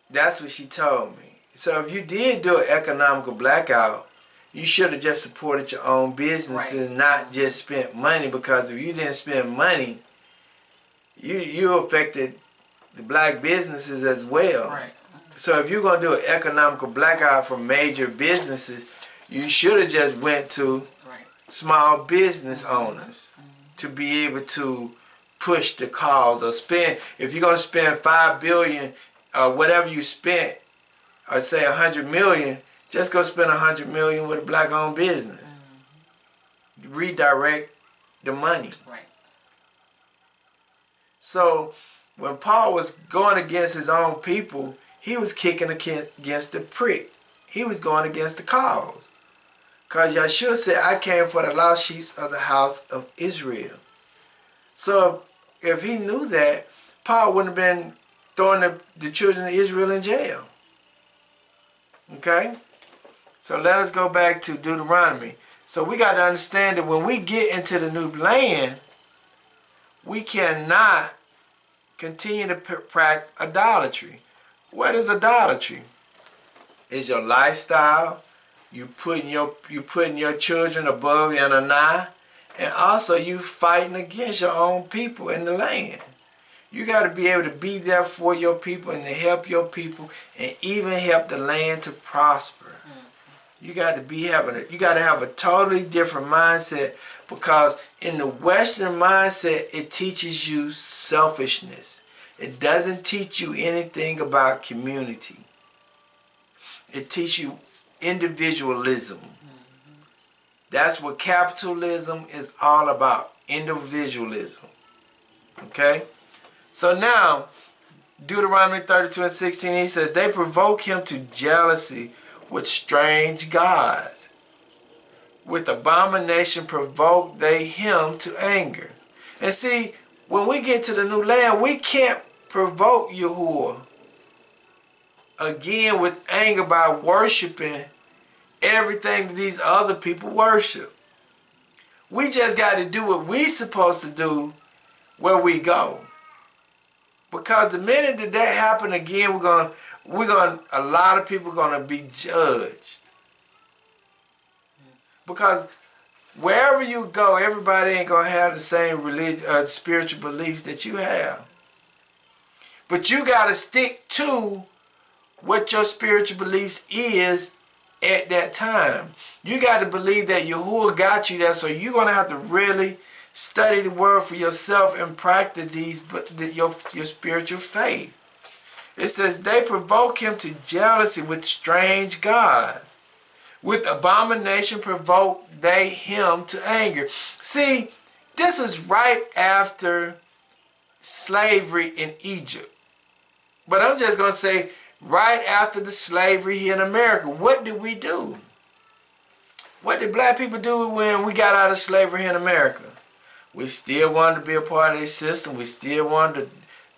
That's what she told me. So if you did do an economical blackout, you should have just supported your own business Right. and not just spent money, because if you didn't spend money, you affected the black businesses as well. Right. So if you're going to do an economical blackout for major businesses, you should have just went to small business owners to be able to push the cause or spend. If you're going to spend $5 billion, whatever you spent, or say $100 million, just go spend $100 million with a black-owned business. Redirect the money. Right. So when Paul was going against his own people, he was kicking against the prick. He was going against the cause. Because Yeshua said, I came for the lost sheep of the house of Israel. So if he knew that, Paul wouldn't have been throwing the children of Israel in jail. Okay? So let us go back to Deuteronomy. So we got to understand that when we get into the new land, we cannot continue to practice idolatry. What is idolatry? It's your lifestyle. You putting your children above the Ananai, and also you fighting against your own people in the land. You got to be able to be there for your people and to help your people, and even help the land to prosper. You got to have a totally different mindset, because in the Western mindset it teaches you selfishness. It doesn't teach you anything about community. It teaches you individualism. That's what capitalism is all about, individualism. Okay? So now, Deuteronomy 32:16, he says, they provoke him to jealousy with strange gods. With abomination provoke they him to anger. And see, when we get to the new land, we can't provoke Yahuwah again with anger by worshiping everything that these other people worship. We just got to do what we supposed to do where we go. Because the minute that happen again, a lot of people are gonna be judged. Because wherever you go, everybody ain't gonna have the same spiritual beliefs that you have. But you gotta stick to what your spiritual beliefs is at that time. You got to believe that Yahuwah got you there, so you're going to have to really study the word for yourself and practice your spiritual faith. It says, they provoke him to jealousy with strange gods. With abomination provoke they him to anger. See, this was right after slavery in Egypt. But I'm just going to say, right after the slavery here in America, what did we do? What did black people do when we got out of slavery here in America? We still wanted to be a part of their system. We still wanted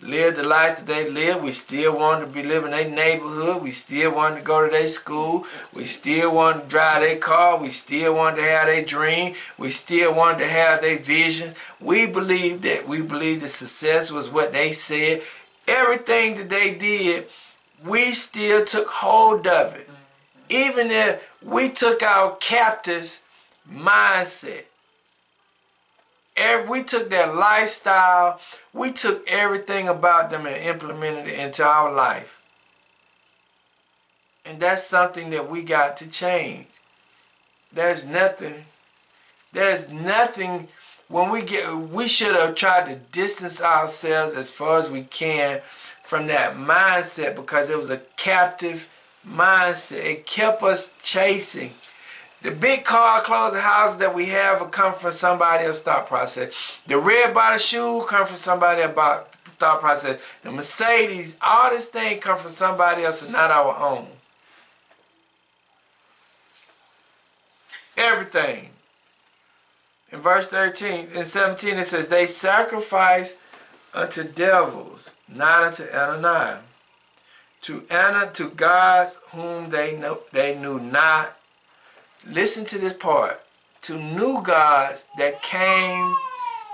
to live the life that they live. We still wanted to be living in their neighborhood. We still wanted to go to their school. We still wanted to drive their car. We still wanted to have their dream. We still wanted to have their vision. We believed that success was what they said. Everything that they did, we still took hold of it. Even if we took our captives' mindset. We took their lifestyle, we took everything about them and implemented it into our life. And that's something that we got to change. There's nothing when we should have tried to distance ourselves as far as we can from that mindset, because it was a captive mindset. It kept us chasing. The big car, clothes, and houses that we have will come from somebody else's thought process. The red bottom shoe come from somebody thought process. The Mercedes, all this thing come from somebody else and not our own. Everything. In verse 13 and 17 it says, they sacrifice unto devils, not unto Ananiah. To gods whom they knew not. Listen to this part. To new gods that came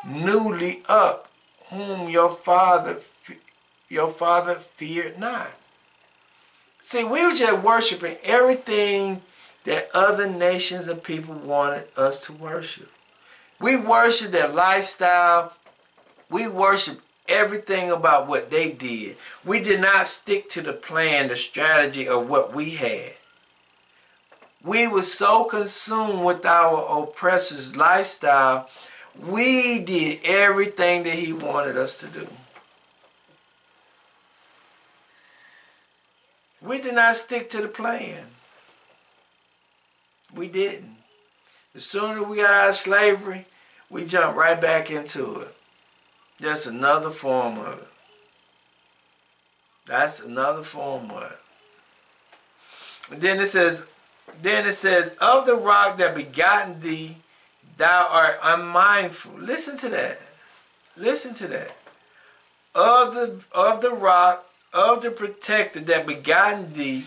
newly up, whom your father feared not. See, we were just worshiping everything that other nations of people wanted us to worship. We worship their lifestyle. We worship everything about what they did. We did not stick to the plan, the strategy of what we had. We were so consumed with our oppressor's lifestyle, we did everything that he wanted us to do. We did not stick to the plan. We didn't. As soon as we got out of slavery, we jumped right back into it. Just another form of it. That's another form of it. And then it says, of the rock that begotten thee, thou art unmindful. Listen to that. Listen to that. Of the rock, of the protector that begotten thee,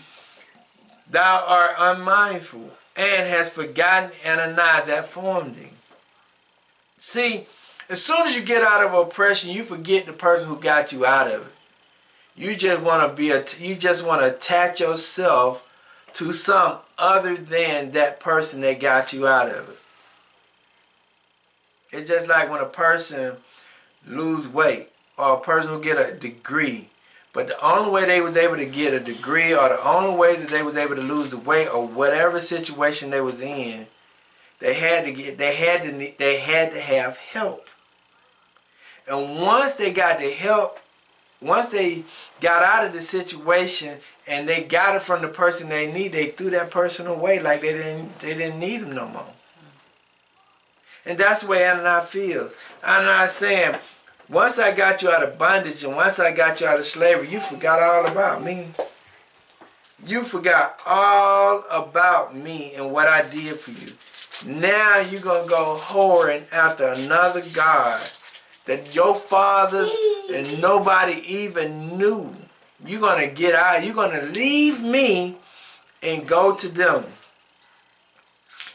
thou art unmindful, and hast forgotten Ananiah that formed thee. See, as soon as you get out of oppression, you forget the person who got you out of it. You just want to attach yourself to some other than that person that got you out of it. It's just like when a person lose weight or a person who get a degree, but the only way they was able to get a degree or the only way that they was able to lose the weight or whatever situation they was in, they had to have help. And once they got the help, once they got out of the situation and they got it from the person they need, they threw that person away like they didn't need him no more. And that's the way Ananias feels. Ananias saying, once I got you out of bondage and once I got you out of slavery, you forgot all about me. You forgot all about me and what I did for you. Now you're going to go whoring after another God that your fathers and nobody even knew. You're going to get out. You're going to leave me and go to them.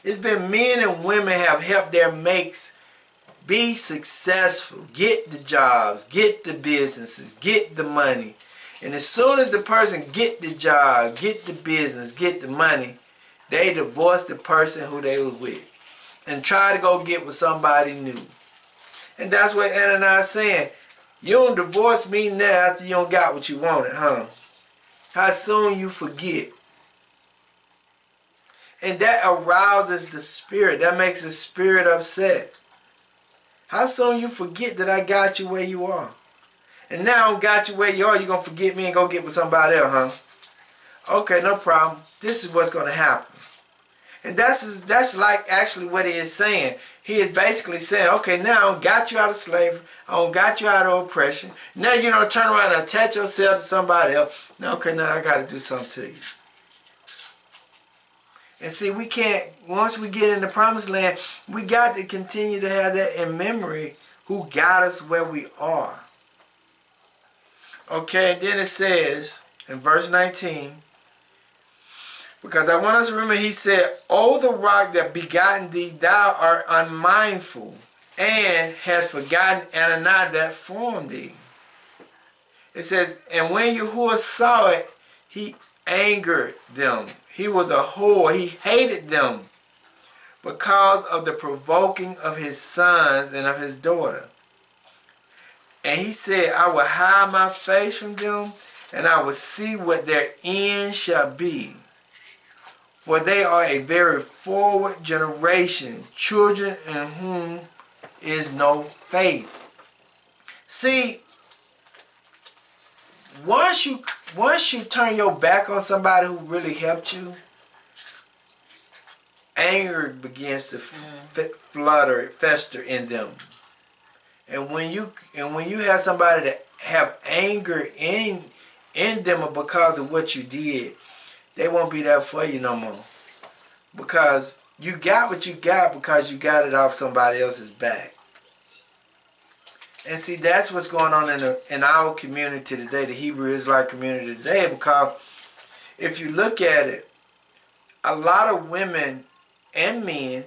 It's been men and women have helped their mates be successful, get the jobs, get the businesses, get the money. And as soon as the person get the job, get the business, get the money, they divorce the person who they was with and try to go get with somebody new. And that's what Ananias is saying. You don't divorce me now after you don't got what you wanted, huh? How soon you forget. And that arouses the spirit. That makes the spirit upset. How soon you forget that I got you where you are? And now I don't got you where you are, you're going to forget me and go get with somebody else, huh? Okay, no problem. This is what's going to happen. And that's like actually what he is saying. He is basically saying, okay, now I don't got you out of slavery. I don't got you out of oppression. Now you don't turn around and attach yourself to somebody else. Now, okay, now I got to do something to you. And see, we can't, once we get in the promised land, we got to continue to have that in memory who got us where we are. Okay, and then it says in verse 19, because I want us to remember, he said, O the rock that begotten thee, thou art unmindful, and hast forgotten Ananiah that formed thee. It says, and when Yahuwah saw it, he angered them. He was a whore. He hated them because of the provoking of his sons and of his daughter. And he said, I will hide my face from them, and I will see what their end shall be. For they are a very forward generation, children in whom is no faith. See, once you turn your back on somebody who really helped you, anger begins to fester in them. And when you have somebody that have anger in them because of what you did, they won't be there for you no more. Because you got what you got because you got it off somebody else's back. And see, that's what's going on in our community today, the Hebrew Israelite community today. Because if you look at it, a lot of women and men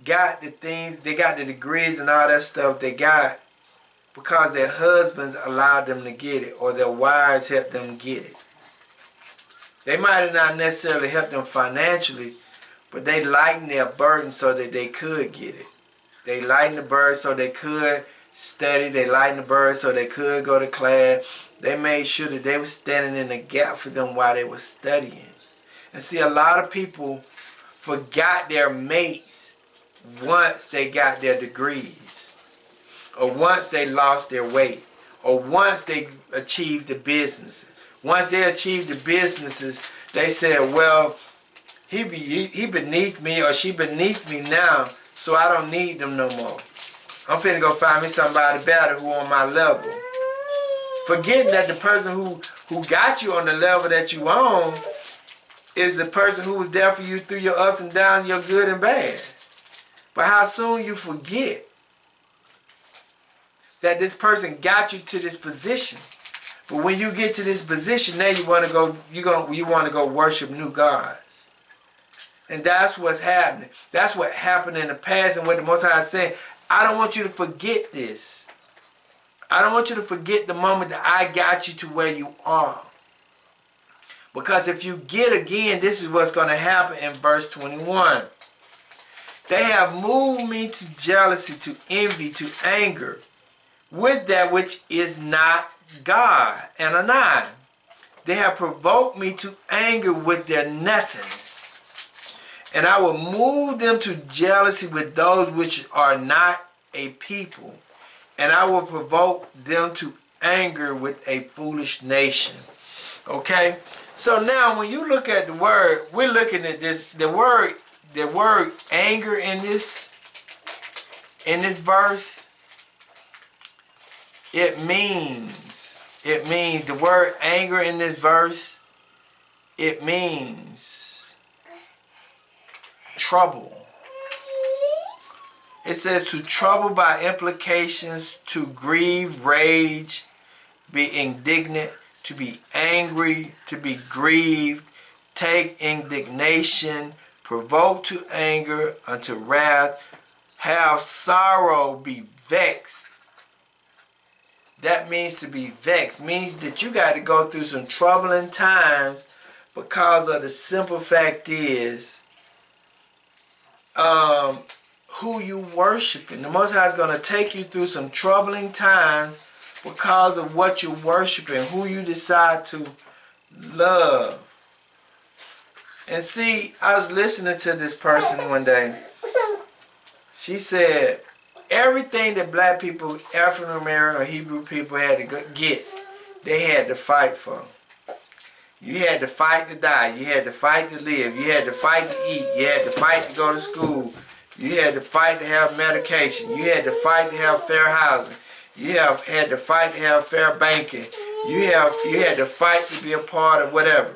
got the things, they got the degrees and all that stuff they got because their husbands allowed them to get it, or their wives helped them get it. They might have not necessarily helped them financially, but they lightened their burden so that they could get it. They lightened the burden so they could study. They lightened the burden so they could go to class. They made sure that they were standing in the gap for them while they were studying. And see, a lot of people forgot their mates once they got their degrees, or once they lost their weight, or once they achieved the businesses. Once they achieved the businesses, they said, well, he beneath me or she beneath me now, so I don't need them no more. I'm finna go find me somebody better who on my level. Forgetting that the person who got you on the level that you on is the person who was there for you through your ups and downs, your good and bad. But how soon you forget that this person got you to this position. But when you get to this position, now you want to go, you want to go worship new gods. And that's what's happening. That's what happened in the past, and what the Most High is saying. I don't want you to forget this. I don't want you to forget the moment that I got you to where you are. Because if you get again, this is what's going to happen in verse 21. They have moved me to jealousy, to envy, to anger, with that which is not God. And a 9. They have provoked me to anger with their nothings. And I will move them to jealousy with those which are not a people. And I will provoke them to anger with a foolish nation. Okay? So now when you look at the word, we're looking at this, the word anger in this verse, it means the word anger in this verse, it means trouble. It says to trouble by implications, to grieve, rage, be indignant, to be angry, to be grieved, take indignation, provoke to anger, unto wrath, have sorrow, be vexed. That means to be vexed. Means that you got to go through some troubling times, because of the simple fact is who you worshiping. The Most High is going to take you through some troubling times because of what you're worshiping, who you decide to love. And see, I was listening to this person one day. She said, everything that black people, African American or Hebrew people had to get, they had to fight for. You had to fight to die. You had to fight to live. You had to fight to eat. You had to fight to go to school. You had to fight to have medication. You had to fight to have fair housing. You had to fight to have fair banking. You had to fight to be a part of whatever.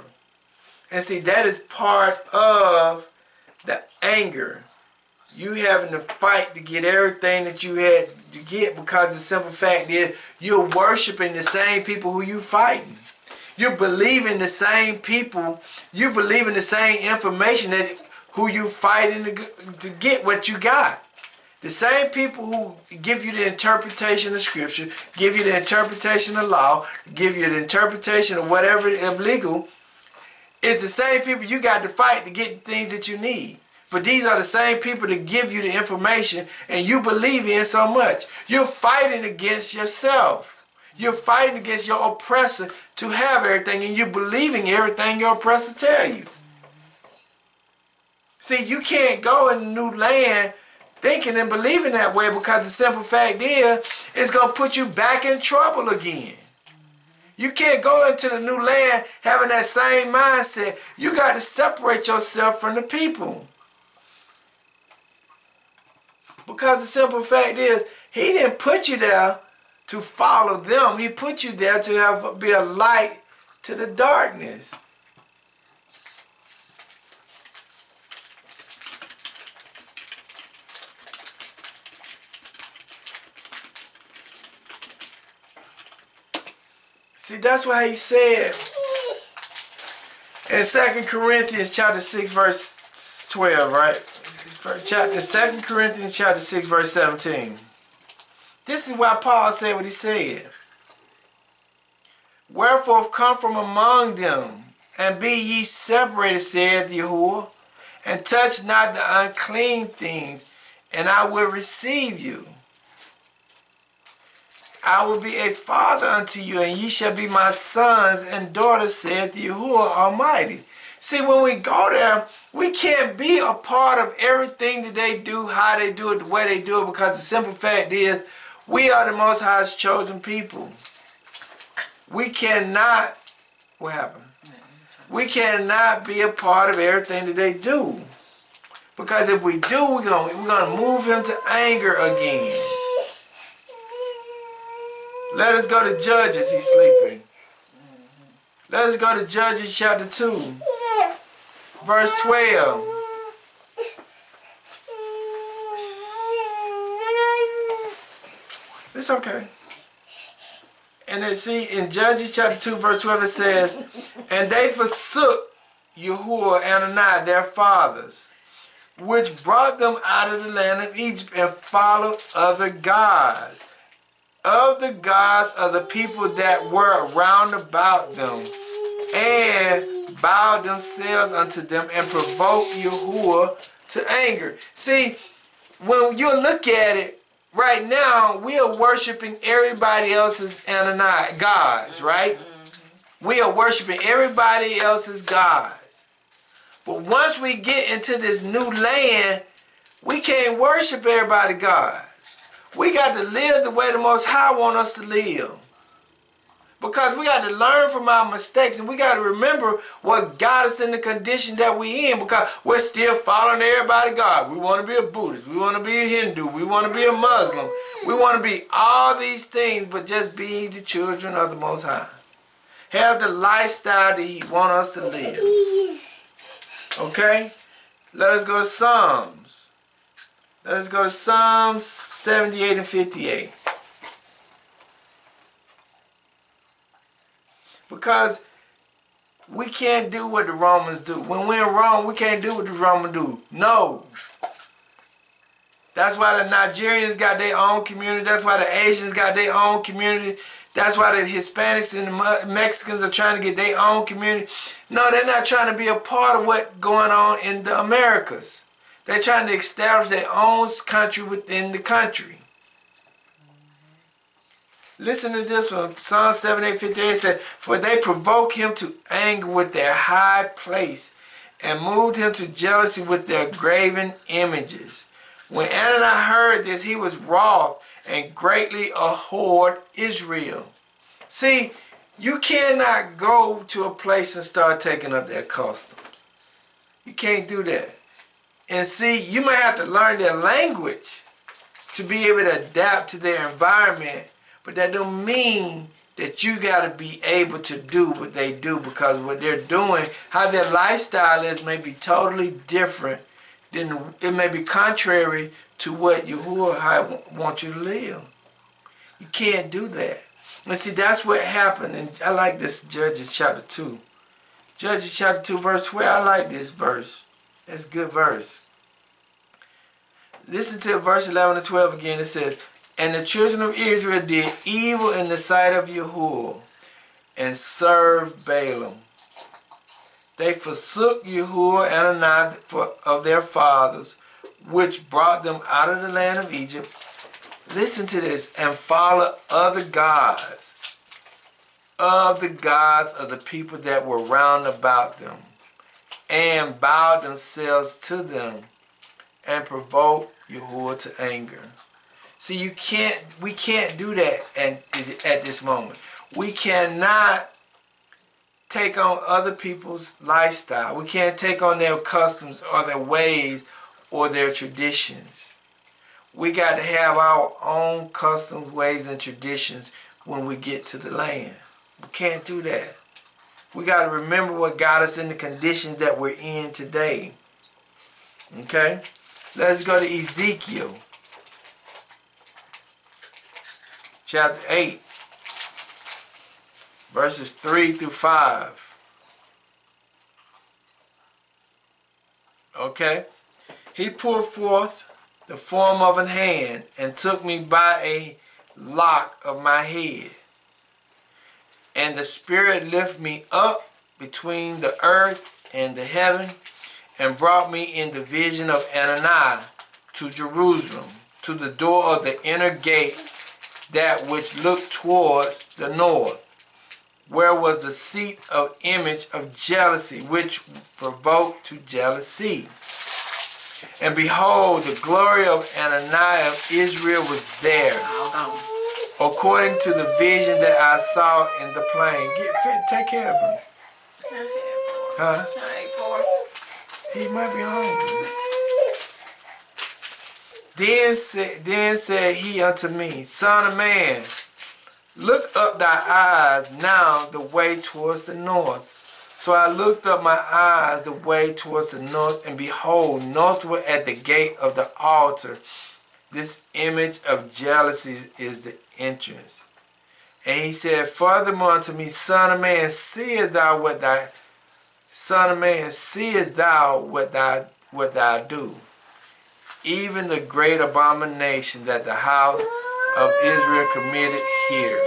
And see, that is part of the anger. You having to fight to get everything that you had to get, because the simple fact is you're worshiping the same people who you fighting. You believe in the same people. You believe in the same information that who you fighting to get what you got. The same people who give you the interpretation of Scripture, give you the interpretation of law, give you the interpretation of whatever of legal, is the same people you got to fight to get the things that you need. But these are the same people that give you the information and you believe in so much. You're fighting against yourself. You're fighting against your oppressor to have everything, and you're believing everything your oppressor tell you. See, you can't go in a new land thinking and believing that way, because the simple fact is it's going to put you back in trouble again. You can't go into the new land having that same mindset. You got to separate yourself from the people. Because the simple fact is, He didn't put you there to follow them. He put you there to be a light to the darkness. See, that's why he said in 2 Corinthians chapter 6, verse 12, right? 2 Corinthians chapter 6, verse 17. This is why Paul said what he said. Wherefore come from among them, and be ye separated, saith Yahuwah, and touch not the unclean things, and I will receive you. I will be a father unto you, and ye shall be my sons and daughters, saith Yahuwah Almighty. See, when we go there, we can't be a part of everything that they do, how they do it, the way they do it, because the simple fact is, we are the Most High's chosen people. We cannot, what happened? We cannot be a part of everything that they do. Because if we do, we're gonna move him to anger again. Let us go to Judges. He's sleeping. Let us go to Judges chapter 2, verse 12. It's okay. And then see, in Judges chapter 2, verse 12, it says, and they forsook Yahuwah and Anai, their fathers, which brought them out of the land of Egypt, and followed other gods, of the gods of the people that were round about them, and bowed themselves unto them, and provoked Yahuwah to anger. See, when you look at it, right now, we are worshiping everybody else's gods, right? We are worshiping everybody else's gods. But once we get into this new land, we can't worship everybody's gods. We got to live the way the Most High wants us to live. Because we got to learn from our mistakes, and we got to remember what got us in the condition that we in, because we're still following everybody's God. We want to be a Buddhist. We want to be a Hindu. We want to be a Muslim. We want to be all these things, but just be the children of the Most High. Have the lifestyle that he wants us to live. Okay? Let us go to Psalms. Let us go to Psalms 78 and 58. Because we can't do what the Romans do. When we're in Rome, we can't do what the Romans do. No. That's why the Nigerians got their own community. That's why the Asians got their own community. That's why the Hispanics and the Mexicans are trying to get their own community. No, they're not trying to be a part of what's going on in the Americas. They're trying to establish their own country within the country. Listen to this one. Psalm 78:58 said, for they provoke him to anger with their high place, and moved him to jealousy with their graven images. When Ananias heard this, he was wroth, and greatly abhorred Israel. See, you cannot go to a place and start taking up their customs. You can't do that. And see, you might have to learn their language to be able to adapt to their environment, but that don't mean that you got to be able to do what they do, because what they're doing, how their lifestyle is, may be totally different. Then it may be contrary to what Yahuwah wants you to live. You can't do that. And see, that's what happened. And I like this Judges chapter 2. Judges chapter 2 verse 12. I like this verse. That's a good verse. Listen to verse 11 and 12 again. It says, and the children of Israel did evil in the sight of Yahuwah, and served Balaam. They forsook Yahuwah and Anai of their fathers, which brought them out of the land of Egypt. Listen to this. And followed other gods, of the gods of the people that were round about them, and bowed themselves to them, and provoked Yahuwah to anger. See, we can't do that at this moment. We cannot take on other people's lifestyle. We can't take on their customs or their ways or their traditions. We got to have our own customs, ways, and traditions when we get to the land. We can't do that. We got to remember what got us in the conditions that we're in today. Okay? Let's go to Ezekiel. Chapter 8. Verses 3 through 5. Okay? He put forth the form of an hand and took me by a lock of my head. And the Spirit lifted me up between the earth and the heaven and brought me in the vision of Ananias to Jerusalem, to the door of the inner gate, that which looked towards the north, where was the seat of image of jealousy, which provoked to jealousy. And behold, the glory of Ananias of Israel was there, according to the vision that I saw in the plain. Take care of him. Huh? He might be hungry. Then said he unto me, Son of man, look up thy eyes now the way towards the north. So I looked up my eyes the way towards the north, and behold, northward at the gate of the altar, this image of jealousy is the entrance. And he said furthermore unto me, Son of man, seest thou what thou do? Even the great abomination that the house of Israel committed here,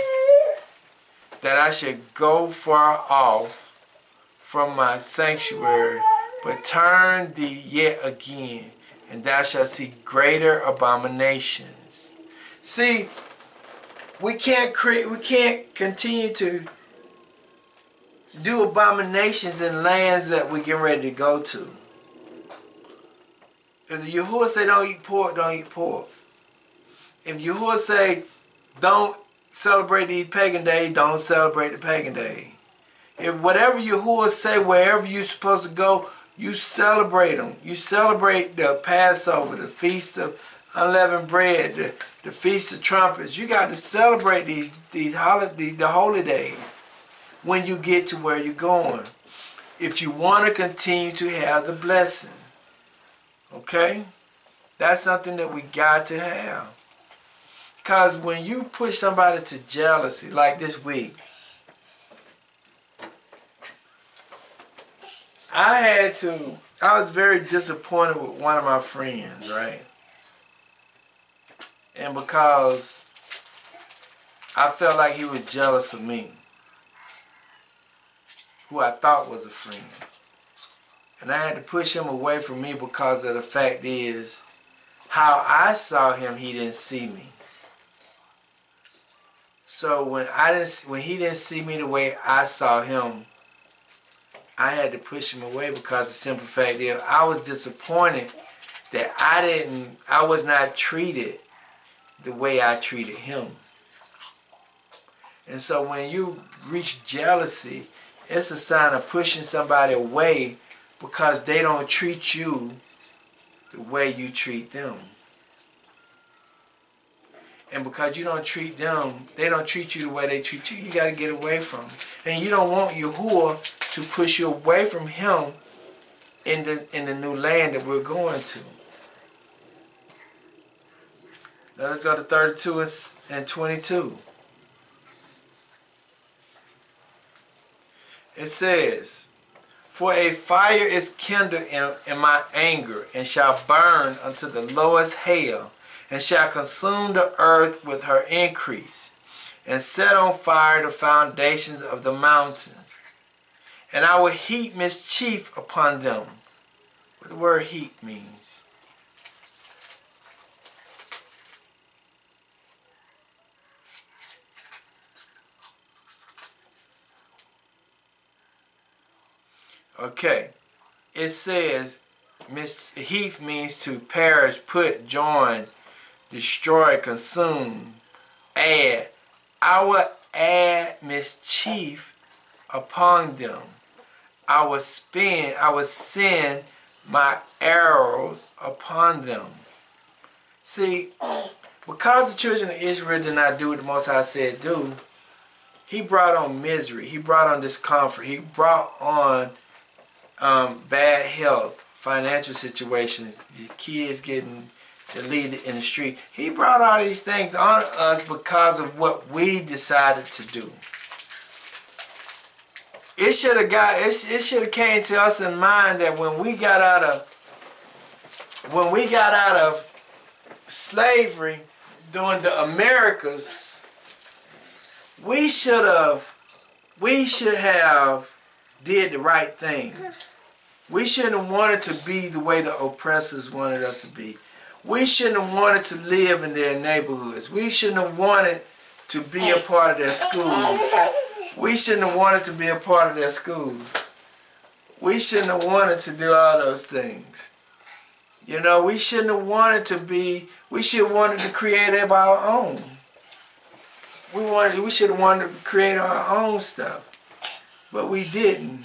that I should go far off from my sanctuary, but turn thee yet again, and thou shalt see greater abominations. See, we can't continue to do abominations in lands that we're getting ready to go to. If the Yahuwah say don't eat pork, don't eat pork. If Yahuwah say don't celebrate these pagan days, don't celebrate the pagan day. If whatever Yahuwah say, wherever you're supposed to go, you celebrate them. You celebrate the Passover, the Feast of Unleavened Bread, the Feast of Trumpets. You got to celebrate the holy days when you get to where you're going, if you want to continue to have the blessing. Okay? That's something that we got to have. Because when you push somebody to jealousy, like this week, I was very disappointed with one of my friends, right? And because I felt like he was jealous of me, who I thought was a friend. And I had to push him away from me because of the fact is, how I saw him, he didn't see me. So when he didn't see me the way I saw him, I had to push him away because the simple fact is, I was disappointed that I was not treated the way I treated him. And so when you reach jealousy, it's a sign of pushing somebody away because they don't treat you the way you treat them. And because you don't treat them, they don't treat you the way they treat you, you got to get away from them. And you don't want Yahuwah to push you away from him in the new land that we're going to. Now let's go to 32 and 22. It says, For a fire is kindled in my anger, and shall burn unto the lowest hell, and shall consume the earth with her increase, and set on fire the foundations of the mountains. And I will heap mischief upon them. What the word heap means. Okay. It says, heap means to perish, put, join, destroy, consume, add. I will add mischief upon them. I will send my arrows upon them. See, because the children of Israel did not do what the Most High said do, he brought on misery. He brought on discomfort. He brought on bad health, financial situations, the kids getting deleted in the street. He brought all these things on us because of what we decided to do. It should have came to us in mind that when we got out of slavery during the Americas, we should have did the right thing. We shouldn't have wanted to be the way the oppressors wanted us to be. We shouldn't have wanted to live in their neighborhoods. We shouldn't have wanted to be a part of their schools. We shouldn't have wanted to be a part of their schools. We shouldn't have wanted to do all those things. You know, we shouldn't have wanted to be, we should have wanted to create of our own. We should have wanted to create our own stuff. But we didn't.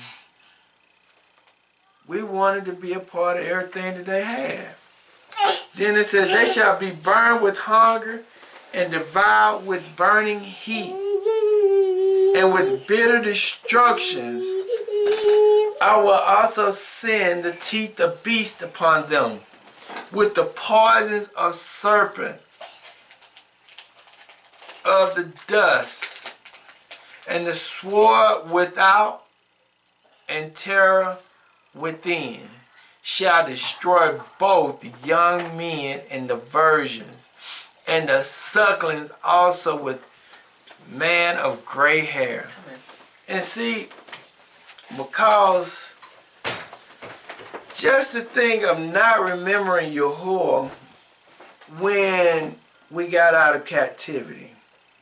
We wanted to be a part of everything that they had. Then it says, they shall be burned with hunger and devoured with burning heat and with bitter destructions. I will also send the teeth of beasts upon them with the poisons of serpent, of the dust, and the sword without and terror within shall destroy both the young men and the virgins, and the sucklings also with man of gray hair. And see, because just the thing of not remembering Yahuwah when we got out of captivity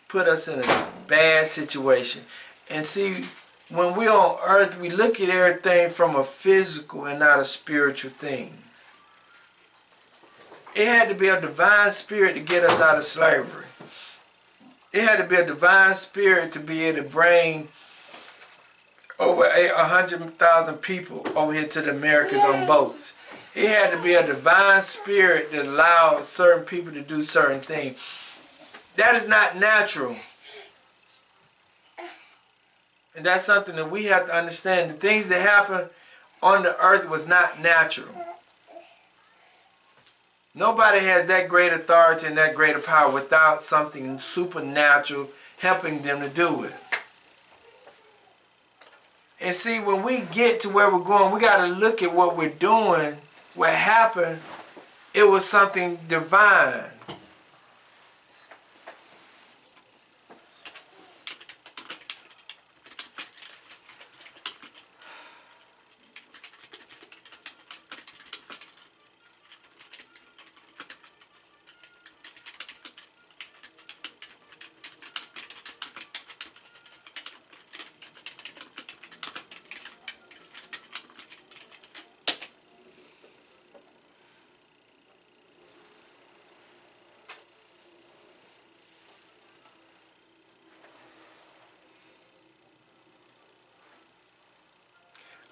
put us in a bad situation. And see, when we're on earth, we look at everything from a physical and not a spiritual thing. It had to be a divine spirit to get us out of slavery. It had to be a divine spirit to be able to bring over 100,000 people over here to the Americas on boats. It had to be a divine spirit that allowed certain people to do certain things. That is not natural. And that's something that we have to understand. The things that happened on the earth was not natural. Nobody has that great authority and that greater power without something supernatural helping them to do it. And see, when we get to where we're going, we got to look at what we're doing. What happened, it was something divine.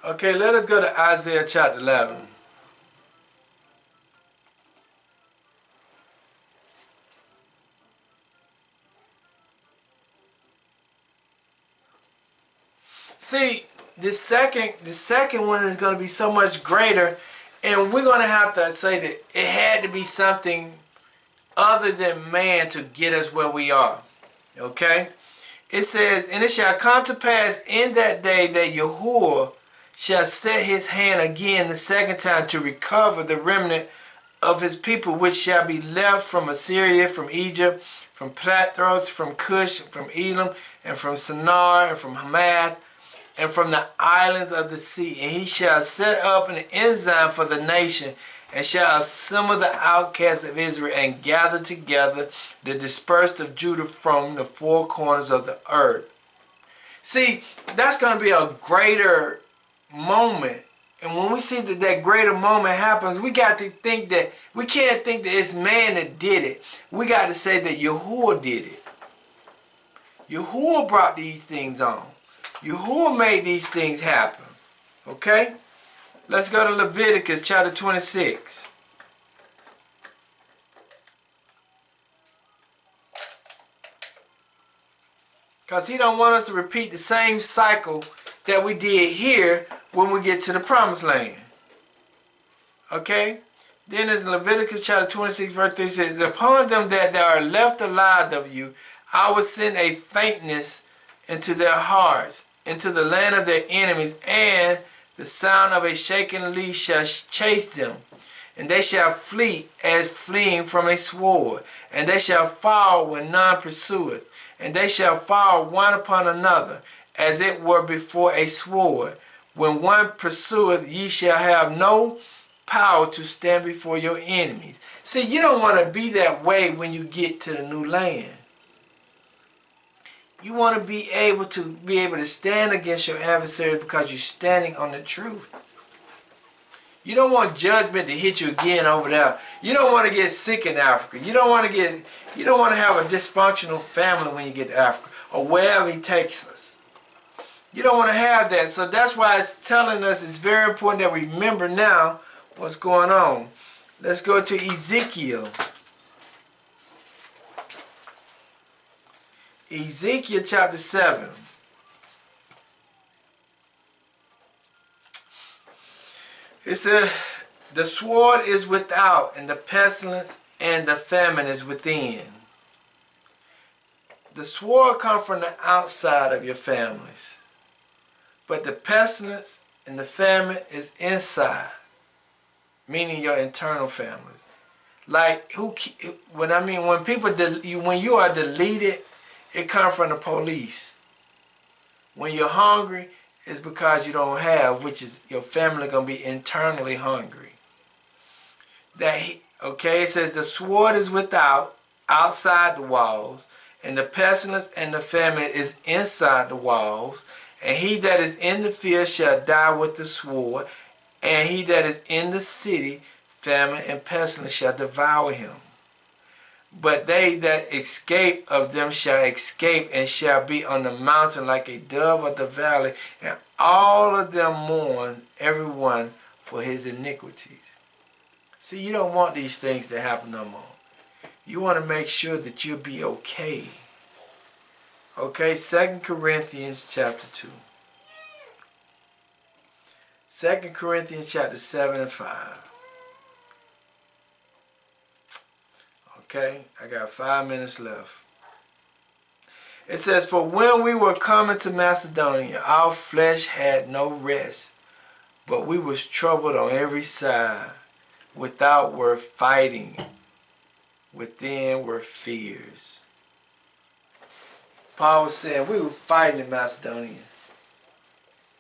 Okay, let us go to Isaiah chapter 11. See, the second one is going to be so much greater, and we're going to have to say that it had to be something other than man to get us where we are. Okay? It says, and it shall come to pass in that day that Yahuwah shall set his hand again the second time to recover the remnant of his people, which shall be left from Assyria, from Egypt, from Pathros, from Cush, from Elam, and from Shinar, and from Hamath, and from the islands of the sea. And he shall set up an ensign for the nation, and shall assemble the outcasts of Israel, and gather together the dispersed of Judah from the four corners of the earth. See, that's going to be a greater moment. And when we see that that greater moment happens, we got to think that, we can't think that it's man that did it. We got to say that Yahuwah did it. Yahuwah brought these things on. Yahuwah made these things happen. Okay? Let's go to Leviticus chapter 26. Because he don't want us to repeat the same cycle that we did here when we get to the promised land. Okay? Then in Leviticus chapter 26 verse 3 says, upon them that are left alive of you, I will send a faintness into their hearts, into the land of their enemies, and the sound of a shaking leaf shall chase them. And they shall flee as fleeing from a sword, and they shall fall when none pursueth, and they shall fall one upon another, as it were before a sword. When one pursueth, ye shall have no power to stand before your enemies. See, you don't want to be that way when you get to the new land. You want to be able to stand against your adversaries because you're standing on the truth. You don't want judgment to hit you again over there. You don't want to get sick in Africa. You don't want to have a dysfunctional family when you get to Africa or wherever he takes us. You don't want to have that. So that's why it's telling us it's very important that we remember now what's going on. Let's go to Ezekiel. Ezekiel chapter 7. It says, the sword is without, and the pestilence and the famine is within. The sword comes from the outside of your families, but the pestilence and the famine is inside, meaning your internal families. Like when you are deleted, it comes from the police. When you're hungry, it's because you don't have, which is your family gonna be internally hungry. It says the sword is without, outside the walls, and the pestilence and the famine is inside the walls. And he that is in the field shall die with the sword, and he that is in the city, famine and pestilence shall devour him. But they that escape of them shall escape, and shall be on the mountain like a dove of the valley, and all of them mourn, every one for his iniquities. See, you don't want these things to happen no more. You want to make sure that you'll be okay. Okay, 2 Corinthians chapter 2. 2 Corinthians chapter 7 and 5. Okay, I got 5 minutes left. It says, for when we were coming to Macedonia, our flesh had no rest, but we was troubled on every side. Without were fighting, within were fears. Paul was saying we were fighting in Macedonia.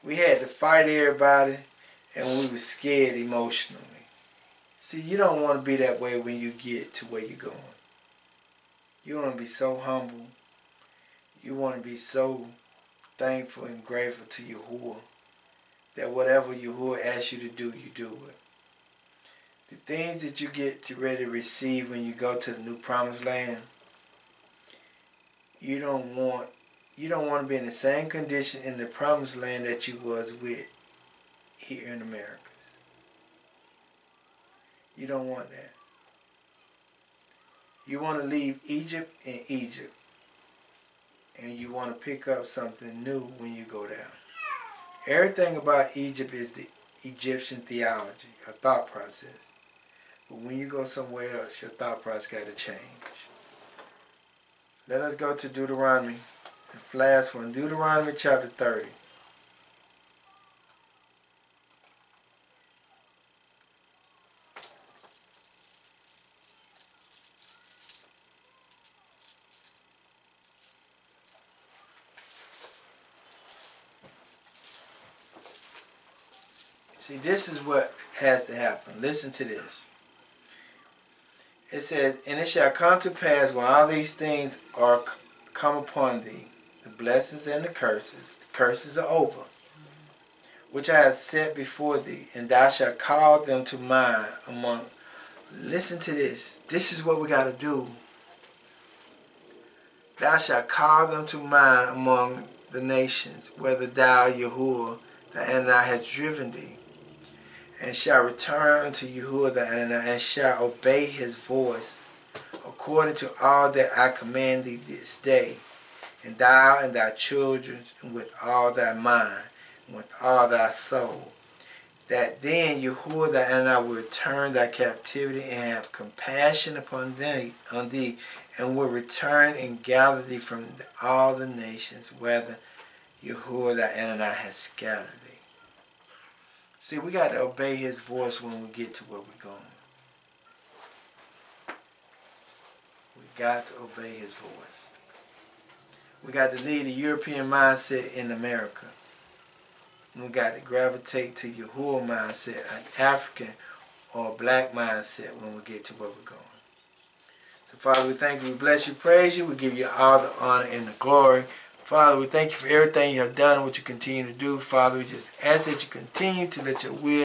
We had to fight everybody, and we were scared emotionally. See, you don't want to be that way when you get to where you're going. You want to be so humble. You want to be so thankful and grateful to Yahuwah that whatever Yahuwah asks you to do, you do it. The things that you get ready to receive when you go to the new promised land, you don't want to be in the same condition in the promised land that you was with here in America. You don't want that. You want to leave Egypt in Egypt. And you want to pick up something new when you go down. Everything about Egypt is the Egyptian theology, a thought process. But when you go somewhere else, your thought process got to change. Let us go to Deuteronomy. The last one, Deuteronomy chapter 30. See, this is what has to happen. Listen to this. It says, and it shall come to pass when all these things are come upon thee, the blessings and the curses are over, which I have set before thee, and thou shalt call them to mind among. Listen to this. This is what we got to do. Thou shalt call them to mind among the nations, whether thou, Yahuwah, the Adonai, hast driven thee, and shall return unto Yahuwah the Adonai, and shall obey his voice, according to all that I command thee this day. and thou and thy children, and with all thy mind, and with all thy soul. That then Yahuwah thy Adonai will return thy captivity and have compassion upon thee, and will return and gather thee from all the nations, whether Yahuwah thy Adonai has scattered thee. See, we got to obey his voice when we get to where we're going. We got to obey his voice. We got to leave the European mindset in America. We got to gravitate to Yahuwah mindset, an African or black mindset when we get to where we're going. So Father, we thank you, we bless you, praise you, we give you all the honor and the glory. Father, we thank you for everything you have done and what you continue to do. Father, we just ask that you continue to let your will